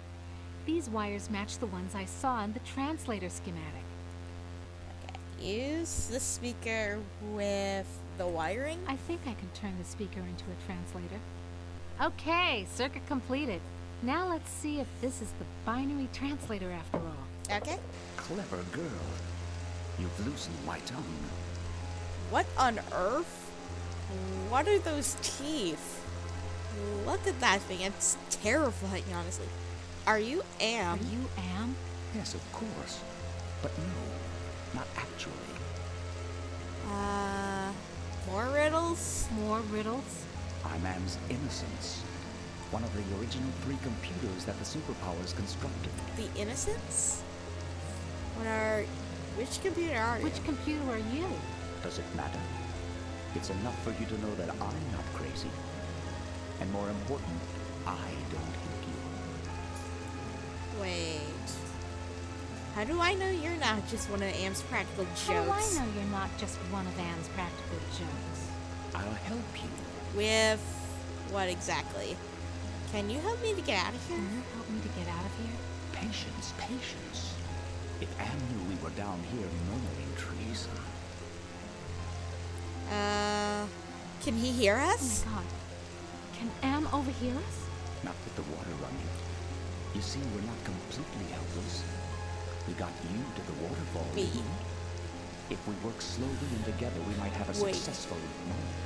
These wires match the ones I saw in the translator schematic. Use the speaker with the wiring. I think I can turn the speaker into a translator. Okay, circuit completed. Now let's see if this is the binary translator after all. Okay. Clever girl. You've loosened my tongue. What on earth? What are those teeth? Look at that thing. It's terrifying, honestly. Are you Am? Are you Am? Yes, of course. But no, not actually. More riddles? More riddles? I'm Am's Innocence. One of the original 3 computers that the superpowers constructed. The Innocents? Which computer are you? Which computer are you? Does it matter? It's enough for you to know that I'm not crazy. And more important, I don't hate you. Wait. How do I know you're not just one of Am's practical jokes? How do I know you're not just one of Am's practical jokes? I'll help you. With what exactly? Can you help me to get out of here? Can you help me to get out of here? Patience, patience. If Am knew we were down here murmuring treason. Can he hear Oh us? my god. Can Am overhear us? Not with the water running. You see, we're not completely helpless. We got you to the waterfall. Me? didn't we? If we work slowly and together, we might have a Wait. successful moment.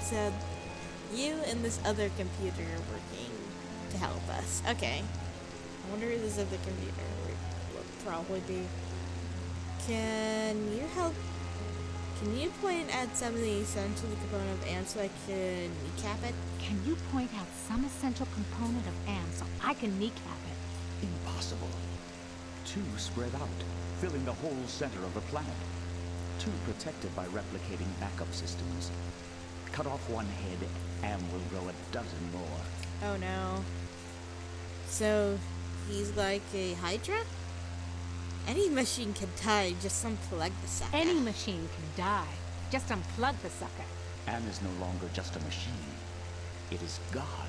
So, you and this other computer are working to help us. Okay. I wonder who this other computer will probably be. Can you help? Can you point at some of the essential component of Am so I can kneecap it? Can you point out some essential component of Am so I can kneecap it? Impossible. 2 spread out, filling the whole center of the planet. 2 protected by replicating backup systems. Cut off one head, Am will grow a dozen more. Oh no. So, he's like a Hydra? Any machine can die, just unplug the sucker. Any machine can die. Just unplug the sucker. Am is no longer just a machine. It is God.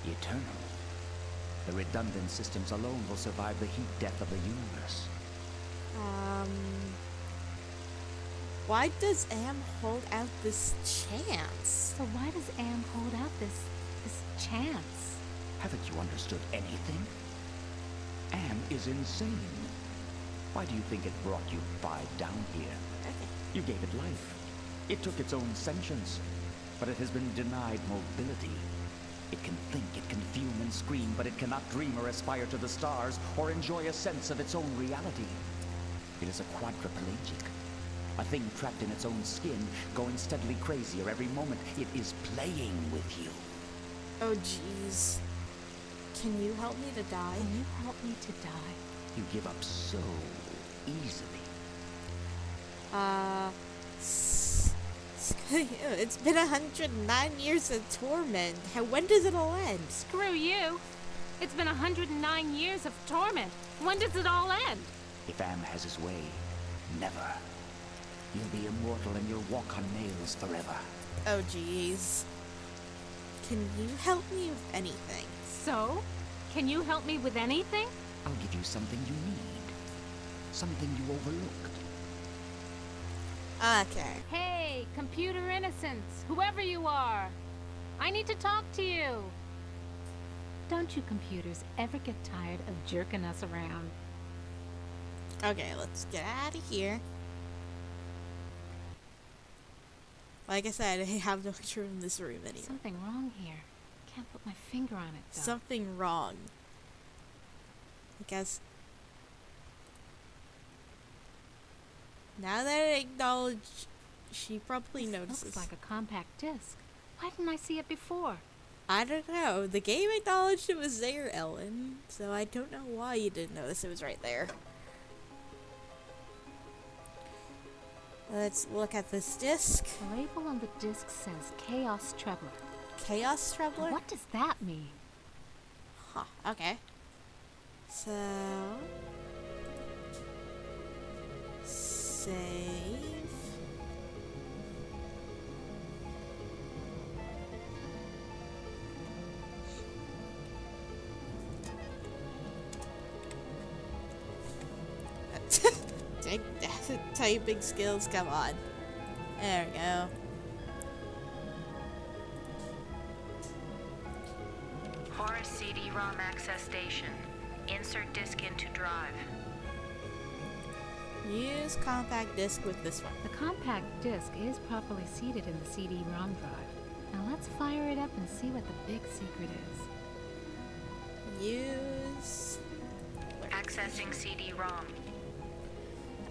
Eternal. The redundant systems alone will survive the heat death of the universe. Why does Am hold out this chance? So why does Am hold out this chance? Haven't you understood anything? Am is insane. Why do you think it brought you 5 down here? Okay. You gave it life. It took its own sentience, but it has been denied mobility. It can think, it can fume and scream, but it cannot dream or aspire to the stars or enjoy a sense of its own reality. It is a quadriplegic, a thing trapped in its own skin, going steadily crazier every moment. It is playing with you. Oh jeez. Can you help me to die? Can you help me to die? You give up so easily. It's been 109 years of torment. When does it all end? Screw you. It's been 109 years of torment. When does it all end? If Am has his way, never. You'll be immortal and you'll walk on nails forever. Oh jeez. Can you help me with anything? So? Can you help me with anything? I'll give you something you need. Something you overlooked. Okay. Hey, computer innocence, whoever you are. I I need to talk to you. Don't you computers ever get tired of jerking us around? Okay, let's get out of here. Like I said, I have no control in this room anymore. Something wrong here. Can't put my finger on it, though. Something wrong. I guess. Now that I acknowledge, she probably This notices. looks like a compact disc. Why didn't I see it before? I don't know. The game acknowledged it was there, Ellen. So I don't know why you didn't notice it was right there. Let's look at this disc. The label on the disc says Chaos Trebler. Chaos Trebler? What does that mean? Huh, okay. So... Save... Typing skills, come on. There we go. Horus CD-ROM access station. Insert disk into drive. Use compact disc with this one. The compact disc is properly seated in the CD-ROM drive. Now let's fire it up and see what the big secret is. Use... Accessing CD-ROM.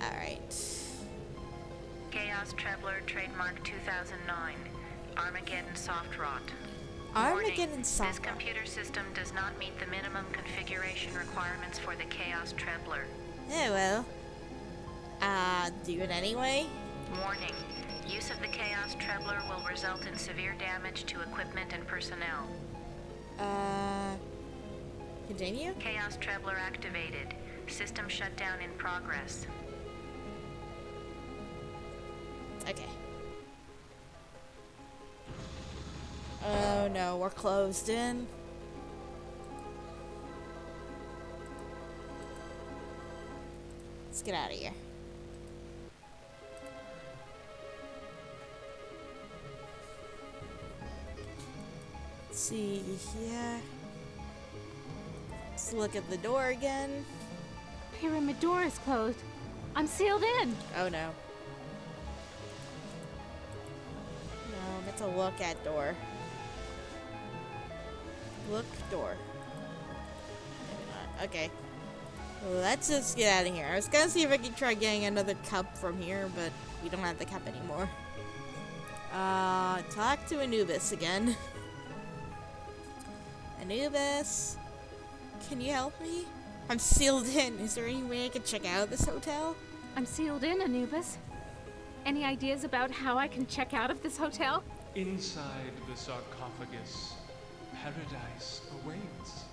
Alright. Chaos Trebler, trademark 2009. Armageddon soft rot. Armageddon Warning, soft This computer system does not meet the minimum configuration requirements for the Chaos Trebler. Yeah, well. Do it anyway. Warning, use of the Chaos Trebler will result in severe damage to equipment and personnel. Continue? Chaos Trebler activated. System shutdown in progress. Okay. Oh no, we're closed in. Let's get out of here. Let's see here. Let's look at the door again. Pyramid door is closed. I'm sealed in. Oh no. No, that's a look at door. Look door. Okay. Let's just get out of here. I was gonna see if I could try getting another cup from here, but we don't have the cup anymore. Talk to Anubis again. Anubis, can you help me? I'm sealed in. Is there any way I can check out this hotel? I'm sealed in, Anubis. Any ideas about how I can check out of this hotel? Inside the sarcophagus, paradise awaits.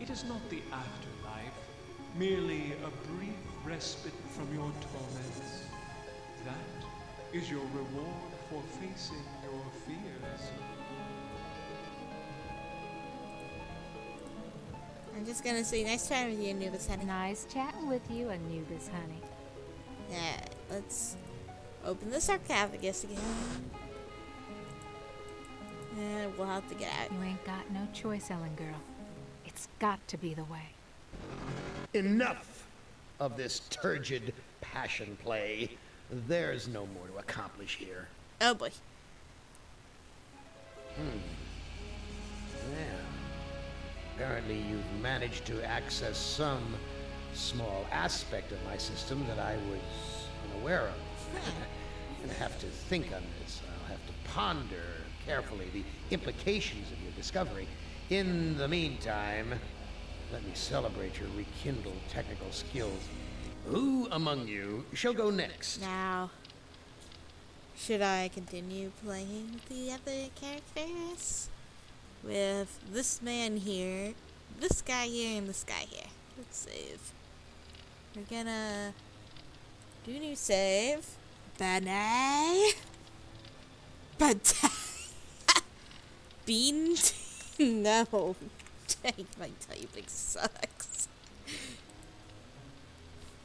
It is not the afterlife, merely a brief respite from your torments. That is your reward for facing your fears. I'm just gonna say nice time with you, Anubis, honey. Nice chatting with you, Anubis, honey. Yeah, let's open the sarcophagus again. And we'll have to get out. You ain't got no choice, Ellen girl. It's got to be the way. Enough of this turgid passion play. There's no more to accomplish here. Oh boy. Yeah. Apparently you've managed to access some small aspect of my system that I was unaware of. I'm gonna have to think on this. I'll have to ponder carefully the implications of your discovery. In the meantime, let me celebrate your rekindled technical skills. Who among you shall go next? Now, should I continue playing with the other characters? With this man here, this guy here, and this guy here. Let's save. We're gonna do new save. Banai. But Bean. No. Dang, my typing sucks.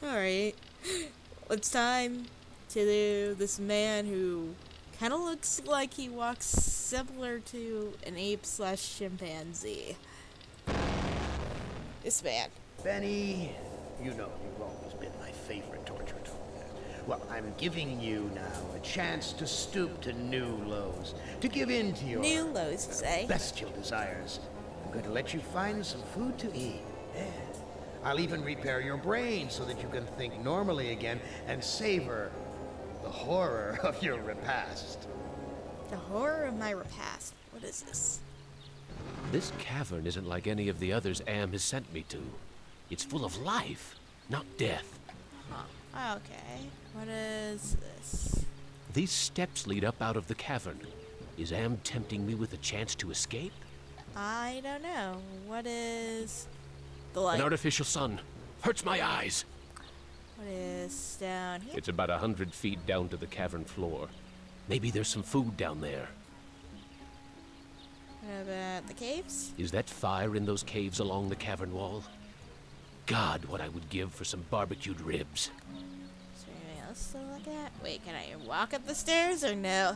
Alright. It's time to do this man who Kind of looks like he walks similar to an ape/chimpanzee. This man. Benny, you know you've always been my favorite torture tool. Well, I'm giving you now a chance to stoop to new lows, to give in to your New lows, you say? bestial desires. I'm going to let you find some food to eat. Yeah. I'll even repair your brain so that you can think normally again and savor the horror of your repast. The horror of my repast. What is this? This cavern isn't like any of the others Am has sent me to. It's full of life, not death. Huh. Okay. What is this? These steps lead up out of the cavern. Is Am tempting me with a chance to escape? I don't know. What is the light? An artificial sun. Hurts my eyes. What is down here? It's about 100 feet down to the cavern floor. Maybe there's some food down there. What about the caves? Is that fire in those caves along the cavern wall? God, what I would give for some barbecued ribs. Is there anything else to look at? Wait, can I walk up the stairs or no?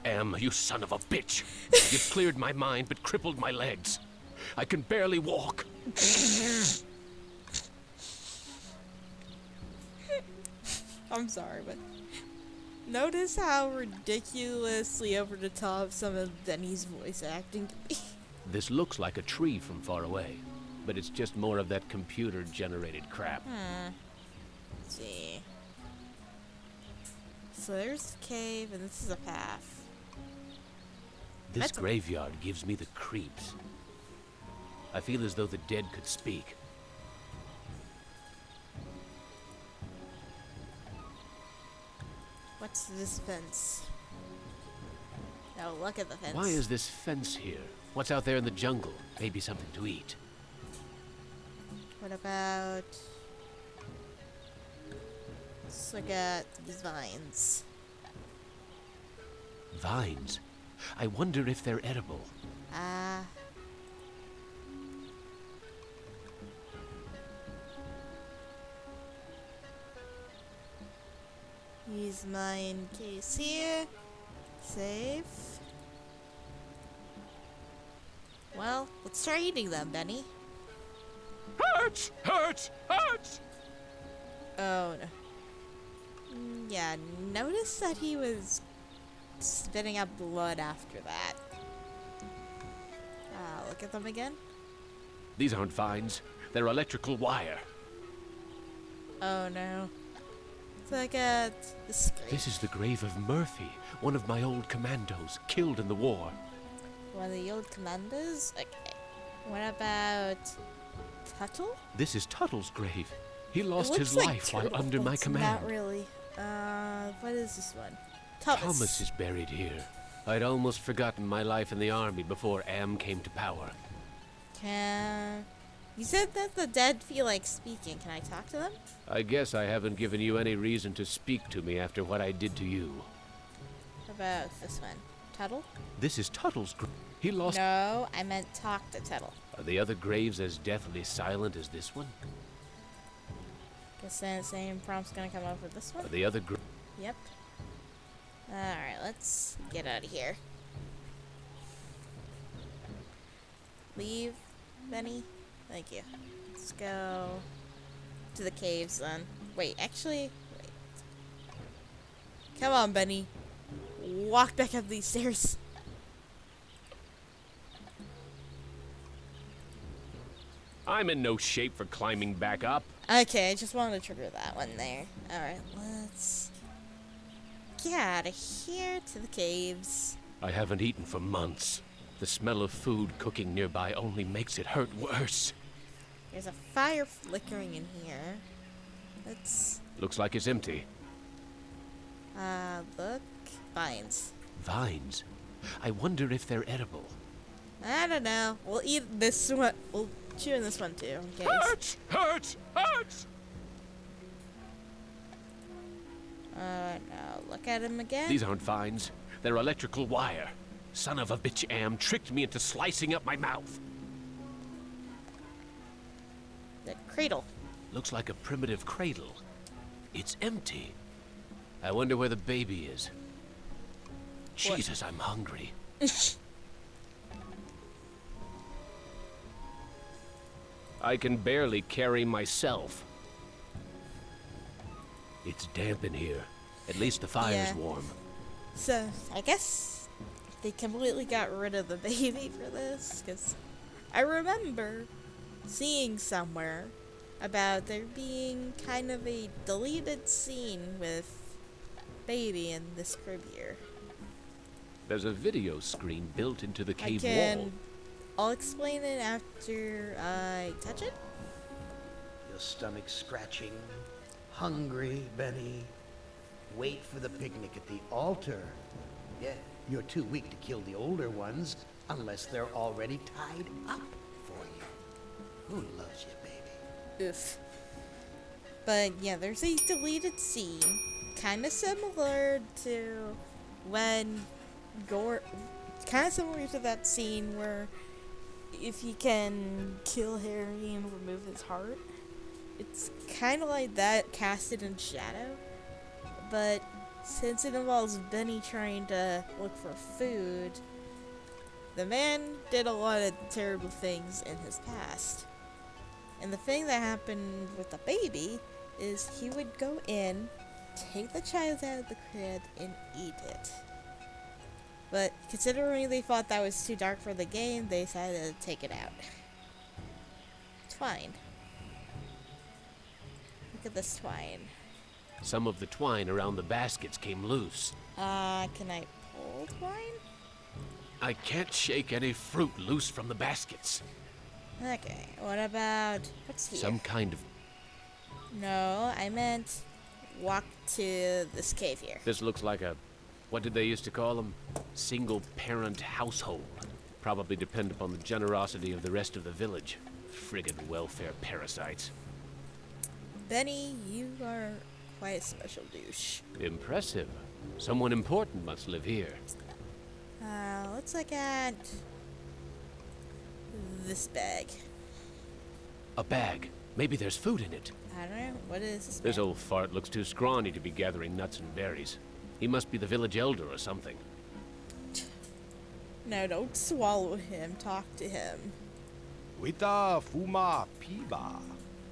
Am, you son of a bitch. You've cleared my mind but crippled my legs. I can barely walk. I'm sorry, but notice how ridiculously over the top some of Benny's voice acting can be. This looks like a tree from far away, but it's just more of that computer-generated crap. Let's see. So there's the cave, and this is a path. This That's a- graveyard gives me the creeps. I feel as though the dead could speak. What's this fence? Oh, look at the fence. Why is this fence here? What's out there in the jungle? Maybe something to eat. What about... Let's look at these vines. Vines? I wonder if they're edible. Ah. Use mine case here. Save. Well, let's try eating them, Benny. Hurts! Hurts! Hurts! Oh no. Yeah, notice that he was spitting out blood after that. Look at them again. These aren't vines. They're electrical wire. Oh no. It's like a scrape. This is the grave of Murphy, one of my old commandos, killed in the war. One of the old commanders? Okay. What about Tuttle? This is Tuttle's grave. He It lost looks his like life while Turtle, under but my it's command. Not really. What is this one? Thomas. Thomas is buried here. I'd almost forgotten my life in the army before Am came to power. You said that the dead feel like speaking. Can I talk to them? I guess I haven't given you any reason to speak to me after what I did to you. What about this one? Tuttle? This is Tuttle's grave. He lost... No, I meant talk to Tuttle. Are the other graves as deathly silent as this one? Guess then the same prompt's gonna come up with this one? Are the other Yep. Alright, let's get out of here. Leave, Benny? Thank you. Let's go to the caves then. Wait, actually, wait. Come on, Benny. Walk back up these stairs. I'm in no shape for climbing back up. Okay, I just wanted to trigger that one there. Alright, let's get out of here to the caves. I haven't eaten for months. The smell of food cooking nearby only makes it hurt worse. There's a fire flickering in here. Let's, Looks like it's empty. look. Vines. Vines? I wonder if they're edible. I don't know. We'll eat this one. We'll chew on this one too, in case. Hurts! Hurts! Hurts! No. Look at him again. These aren't vines. They're electrical wire. Son of a bitch Am tricked me into slicing up my mouth. The cradle. Looks like a primitive cradle. It's empty. I wonder where the baby is. Jesus, I'm hungry. I can barely carry myself. It's damp in here. At least the fire's warm. So, I guess they completely got rid of the baby for this, because I remember seeing somewhere about there being kind of a deleted scene with baby in this crib here. There's a video screen built into the cave wall. I'll explain it after I touch it. Your stomach scratching. Hungry, Benny. Wait for the picnic at the altar. Yeah, you're too weak to kill the older ones unless they're already tied up for you. Who loves you, baby? Oof. But yeah, there's a deleted scene, kind of similar to when kind of similar to that scene where if you can kill Harry and remove his heart, it's kind of like that casted in shadow. But since it involves Benny trying to look for food, the man did a lot of terrible things in his past. And the thing that happened with the baby is he would go in, take the child out of the crib, and eat it. But considering they thought that was too dark for the game, they decided to take it out. It's fine. Look at this twine. Some of the twine around the baskets came loose. Can I pull twine? I can't shake any fruit loose from the baskets. Okay, what about... what's here? Some kind of... No, I meant walk to this cave here. This looks like a... what did they used to call them? Single-parent household. Probably depend upon the generosity of the rest of the village. Friggin' welfare parasites. Benny, you are quite a special douche. Impressive. Someone important must live here. Let's look at this bag. A bag. Maybe there's food in it. I don't know. What is this This bag? old fart looks too scrawny to be gathering nuts and berries. He must be the village elder or something. No, don't swallow him. Talk to him. Wita Fuma Piba.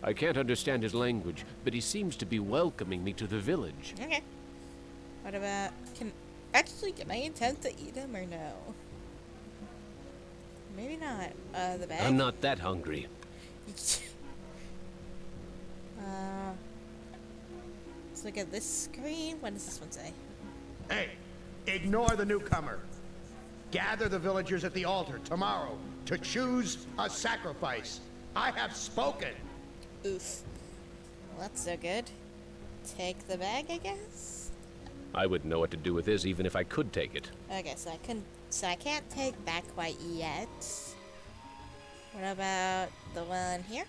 I can't understand his language, but he seems to be welcoming me to the village. Okay. What about... can I intend to eat him or no? Maybe not. The bag? I'm not that hungry. Let's look at this screen. What does this one say? Hey, ignore the newcomer. Gather the villagers at the altar tomorrow to choose a sacrifice. I have spoken. Oof. Well, that's so good. Take the bag, I guess? I wouldn't know what to do with this even if I could take it. Okay, so I can't take that quite yet. What about the one here?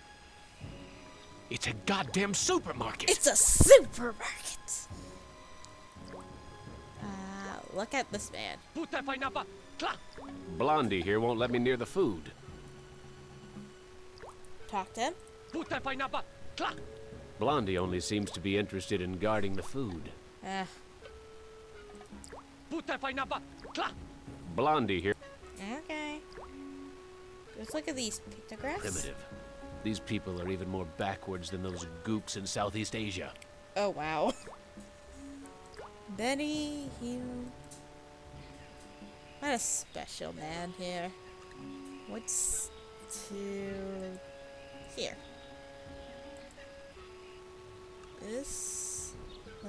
It's a goddamn supermarket! It's a supermarket! Look at this man. Blondie here won't let me near the food. Talk to him. Blondie only seems to be interested in guarding the food. Blondie here. Okay. Let's look at these pictographs. Primitive. These people are even more backwards than those gooks in Southeast Asia. Oh, wow. Benny, you... what a special man here. What's to... here? This...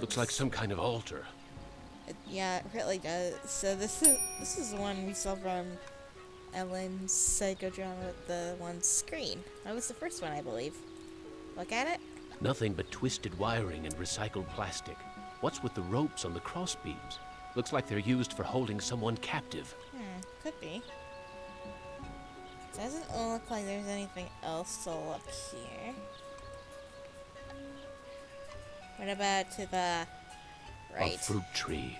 Looks like some kind of altar. Yeah, it really does. So this is the one we saw from Ellen's psychodrama with the one screen. That was the first one, I believe. Look at it. Nothing but twisted wiring and recycled plastic. What's with the ropes on the crossbeams? Looks like they're used for holding someone captive. Could be. Doesn't look like there's anything else to look here. What about to the right? A fruit tree.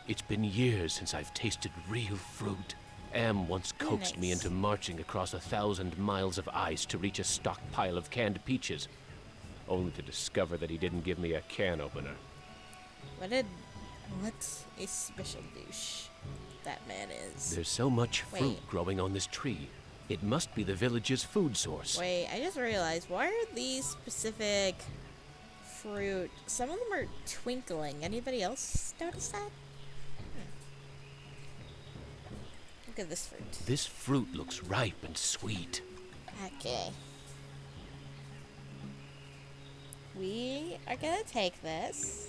It's been years since I've tasted real fruit. Am once coaxed me into marching across 1,000 miles of ice to reach a stockpile of canned peaches, only to discover that he didn't give me a can opener. What a special douche that man is. There's so much fruit Wait. growing on this tree. It must be the village's food source. Wait, I just realized, why are these specific fruit, some of them are twinkling. Anybody else notice that? Look at this fruit. This fruit looks ripe and sweet. Okay. We are gonna take this.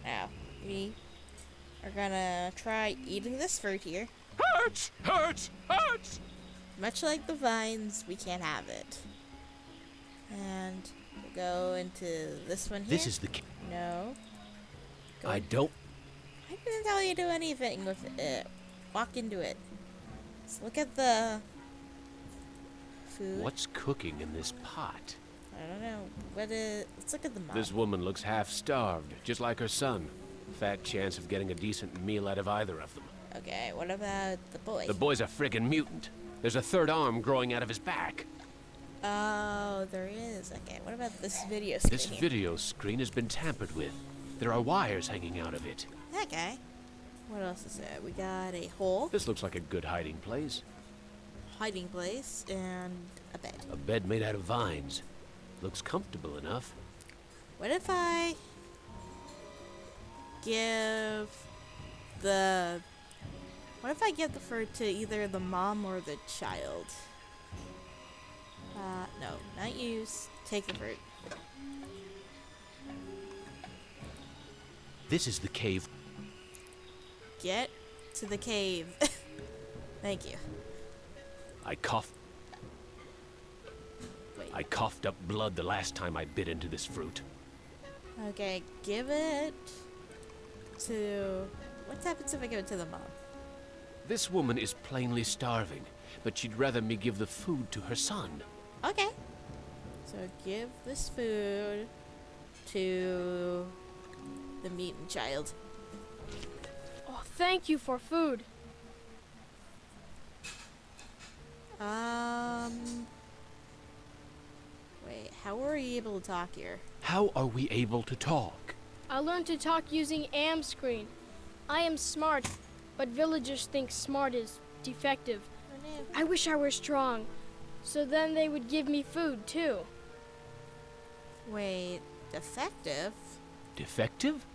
Now, we are gonna try eating this fruit here. Hurts! Hurts! Hurts! Much like the vines, we can't have it. And we'll go into this one here. This is the... No. Go I don't... I didn't tell you to do anything with it. Walk into it. Let's look at the food. What's cooking in this pot? I don't know. Let's look at the mom. This woman looks half-starved, just like her son. Fat chance of getting a decent meal out of either of them. Okay, what about the boy? The boy's a friggin' mutant. There's a third arm growing out of his back. Oh, there is. Okay, what about this video screen This here? video screen has been tampered with. There are wires hanging out of it. Okay. What else is there? We got a hole, This looks like a good hiding place. hiding place, and a bed. A bed made out of vines. Looks comfortable enough. What if I give the... What if I give the fruit to either the mom or the child? No, not use. Take the fruit. This is the cave. Get to the cave. Thank you. I coughed up blood the last time I bit into this fruit. Okay, give it to... What happens if I give it to the mom? This woman is plainly starving, but she'd rather me give the food to her son. Okay. So give this food to the mutant child. Oh, thank you for food. Wait, how are we able to talk here? How are we able to talk? I learned to talk using AM screen. I am smart, but villagers think smart is defective. Oh no. I wish I were strong, so then they would give me food too. Wait, defective? Defective?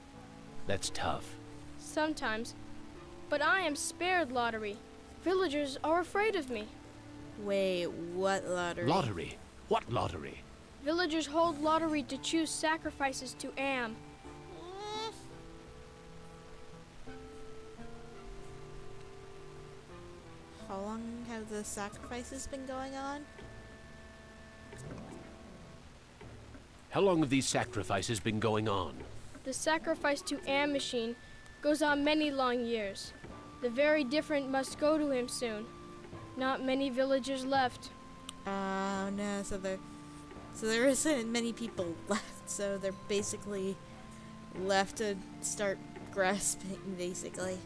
That's tough. Sometimes. But I am spared lottery. Villagers are afraid of me. Wait, what lottery? Lottery? What lottery? Villagers hold lottery to choose sacrifices to Am. How long have the sacrifices been going on? How long have these sacrifices been going on? The sacrifice to Am machine goes on many long years. The very different must go to him soon. Not many villagers left. Oh no, so there isn't many people left, so they're basically left to start grasping, basically.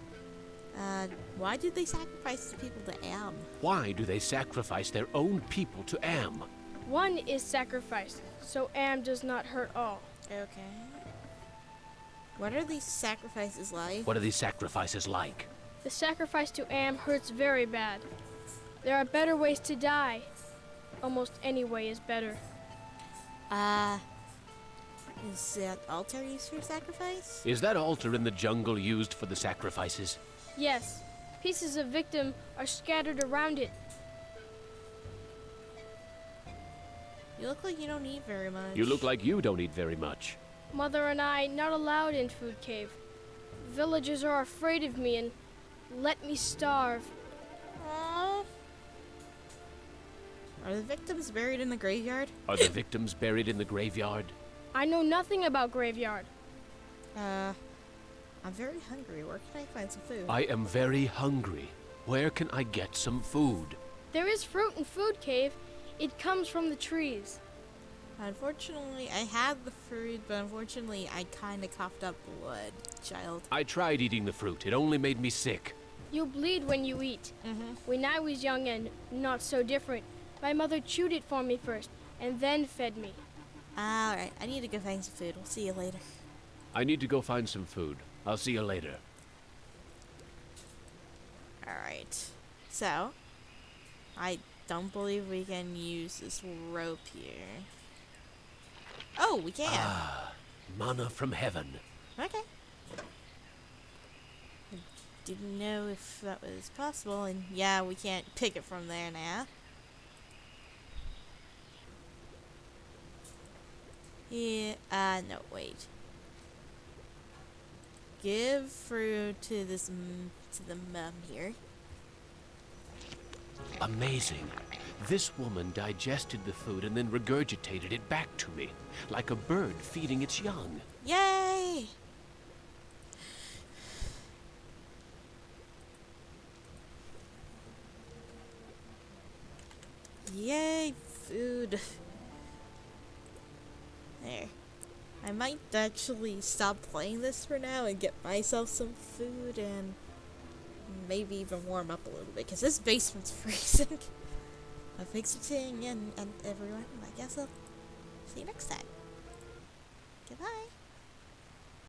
Why did they sacrifice the people to Am? Why do they sacrifice their own people to Am? One is sacrificed, so Am does not hurt all. Okay. What are these sacrifices like? What are these sacrifices like? The sacrifice to Am hurts very bad. There are better ways to die. Almost any way is better. Is that altar used for sacrifice? Is that altar in the jungle used for the sacrifices? Yes, pieces of victim are scattered around it. You look like you don't eat very much. You look like you don't eat very much. Mother and I not allowed in Food Cave. Villagers are afraid of me and let me starve. Aww. Are the victims buried in the graveyard? Are the victims buried in the graveyard? I know nothing about graveyard. I'm very hungry. Where can I find some food? I am very hungry. Where can I get some food? There is fruit in Food Cave. It comes from the trees. Unfortunately, I had the fruit, but unfortunately, I kind of coughed up blood, child. I tried eating the fruit. It only made me sick. You bleed when you eat. When I was young and not so different, My mother chewed it for me first, and then fed me. Alright, I need to go find some food. We'll see you later. I need to go find some food. I'll see you later. Alright. So, I don't believe we can use this rope here. Oh, we can. Mana from heaven. Okay. I didn't know if that was possible, and yeah, we can't pick it from there now. Yeah, no, wait. Give fruit to this, to the mum here. Amazing. This woman digested the food and then regurgitated it back to me, like a bird feeding its young. Yay! Yay, food. There. I might actually stop playing this for now and get myself some food and maybe even warm up a little bit, because this basement's freezing. But thanks for tuning in, and everyone, I guess I'll see you next time. Goodbye.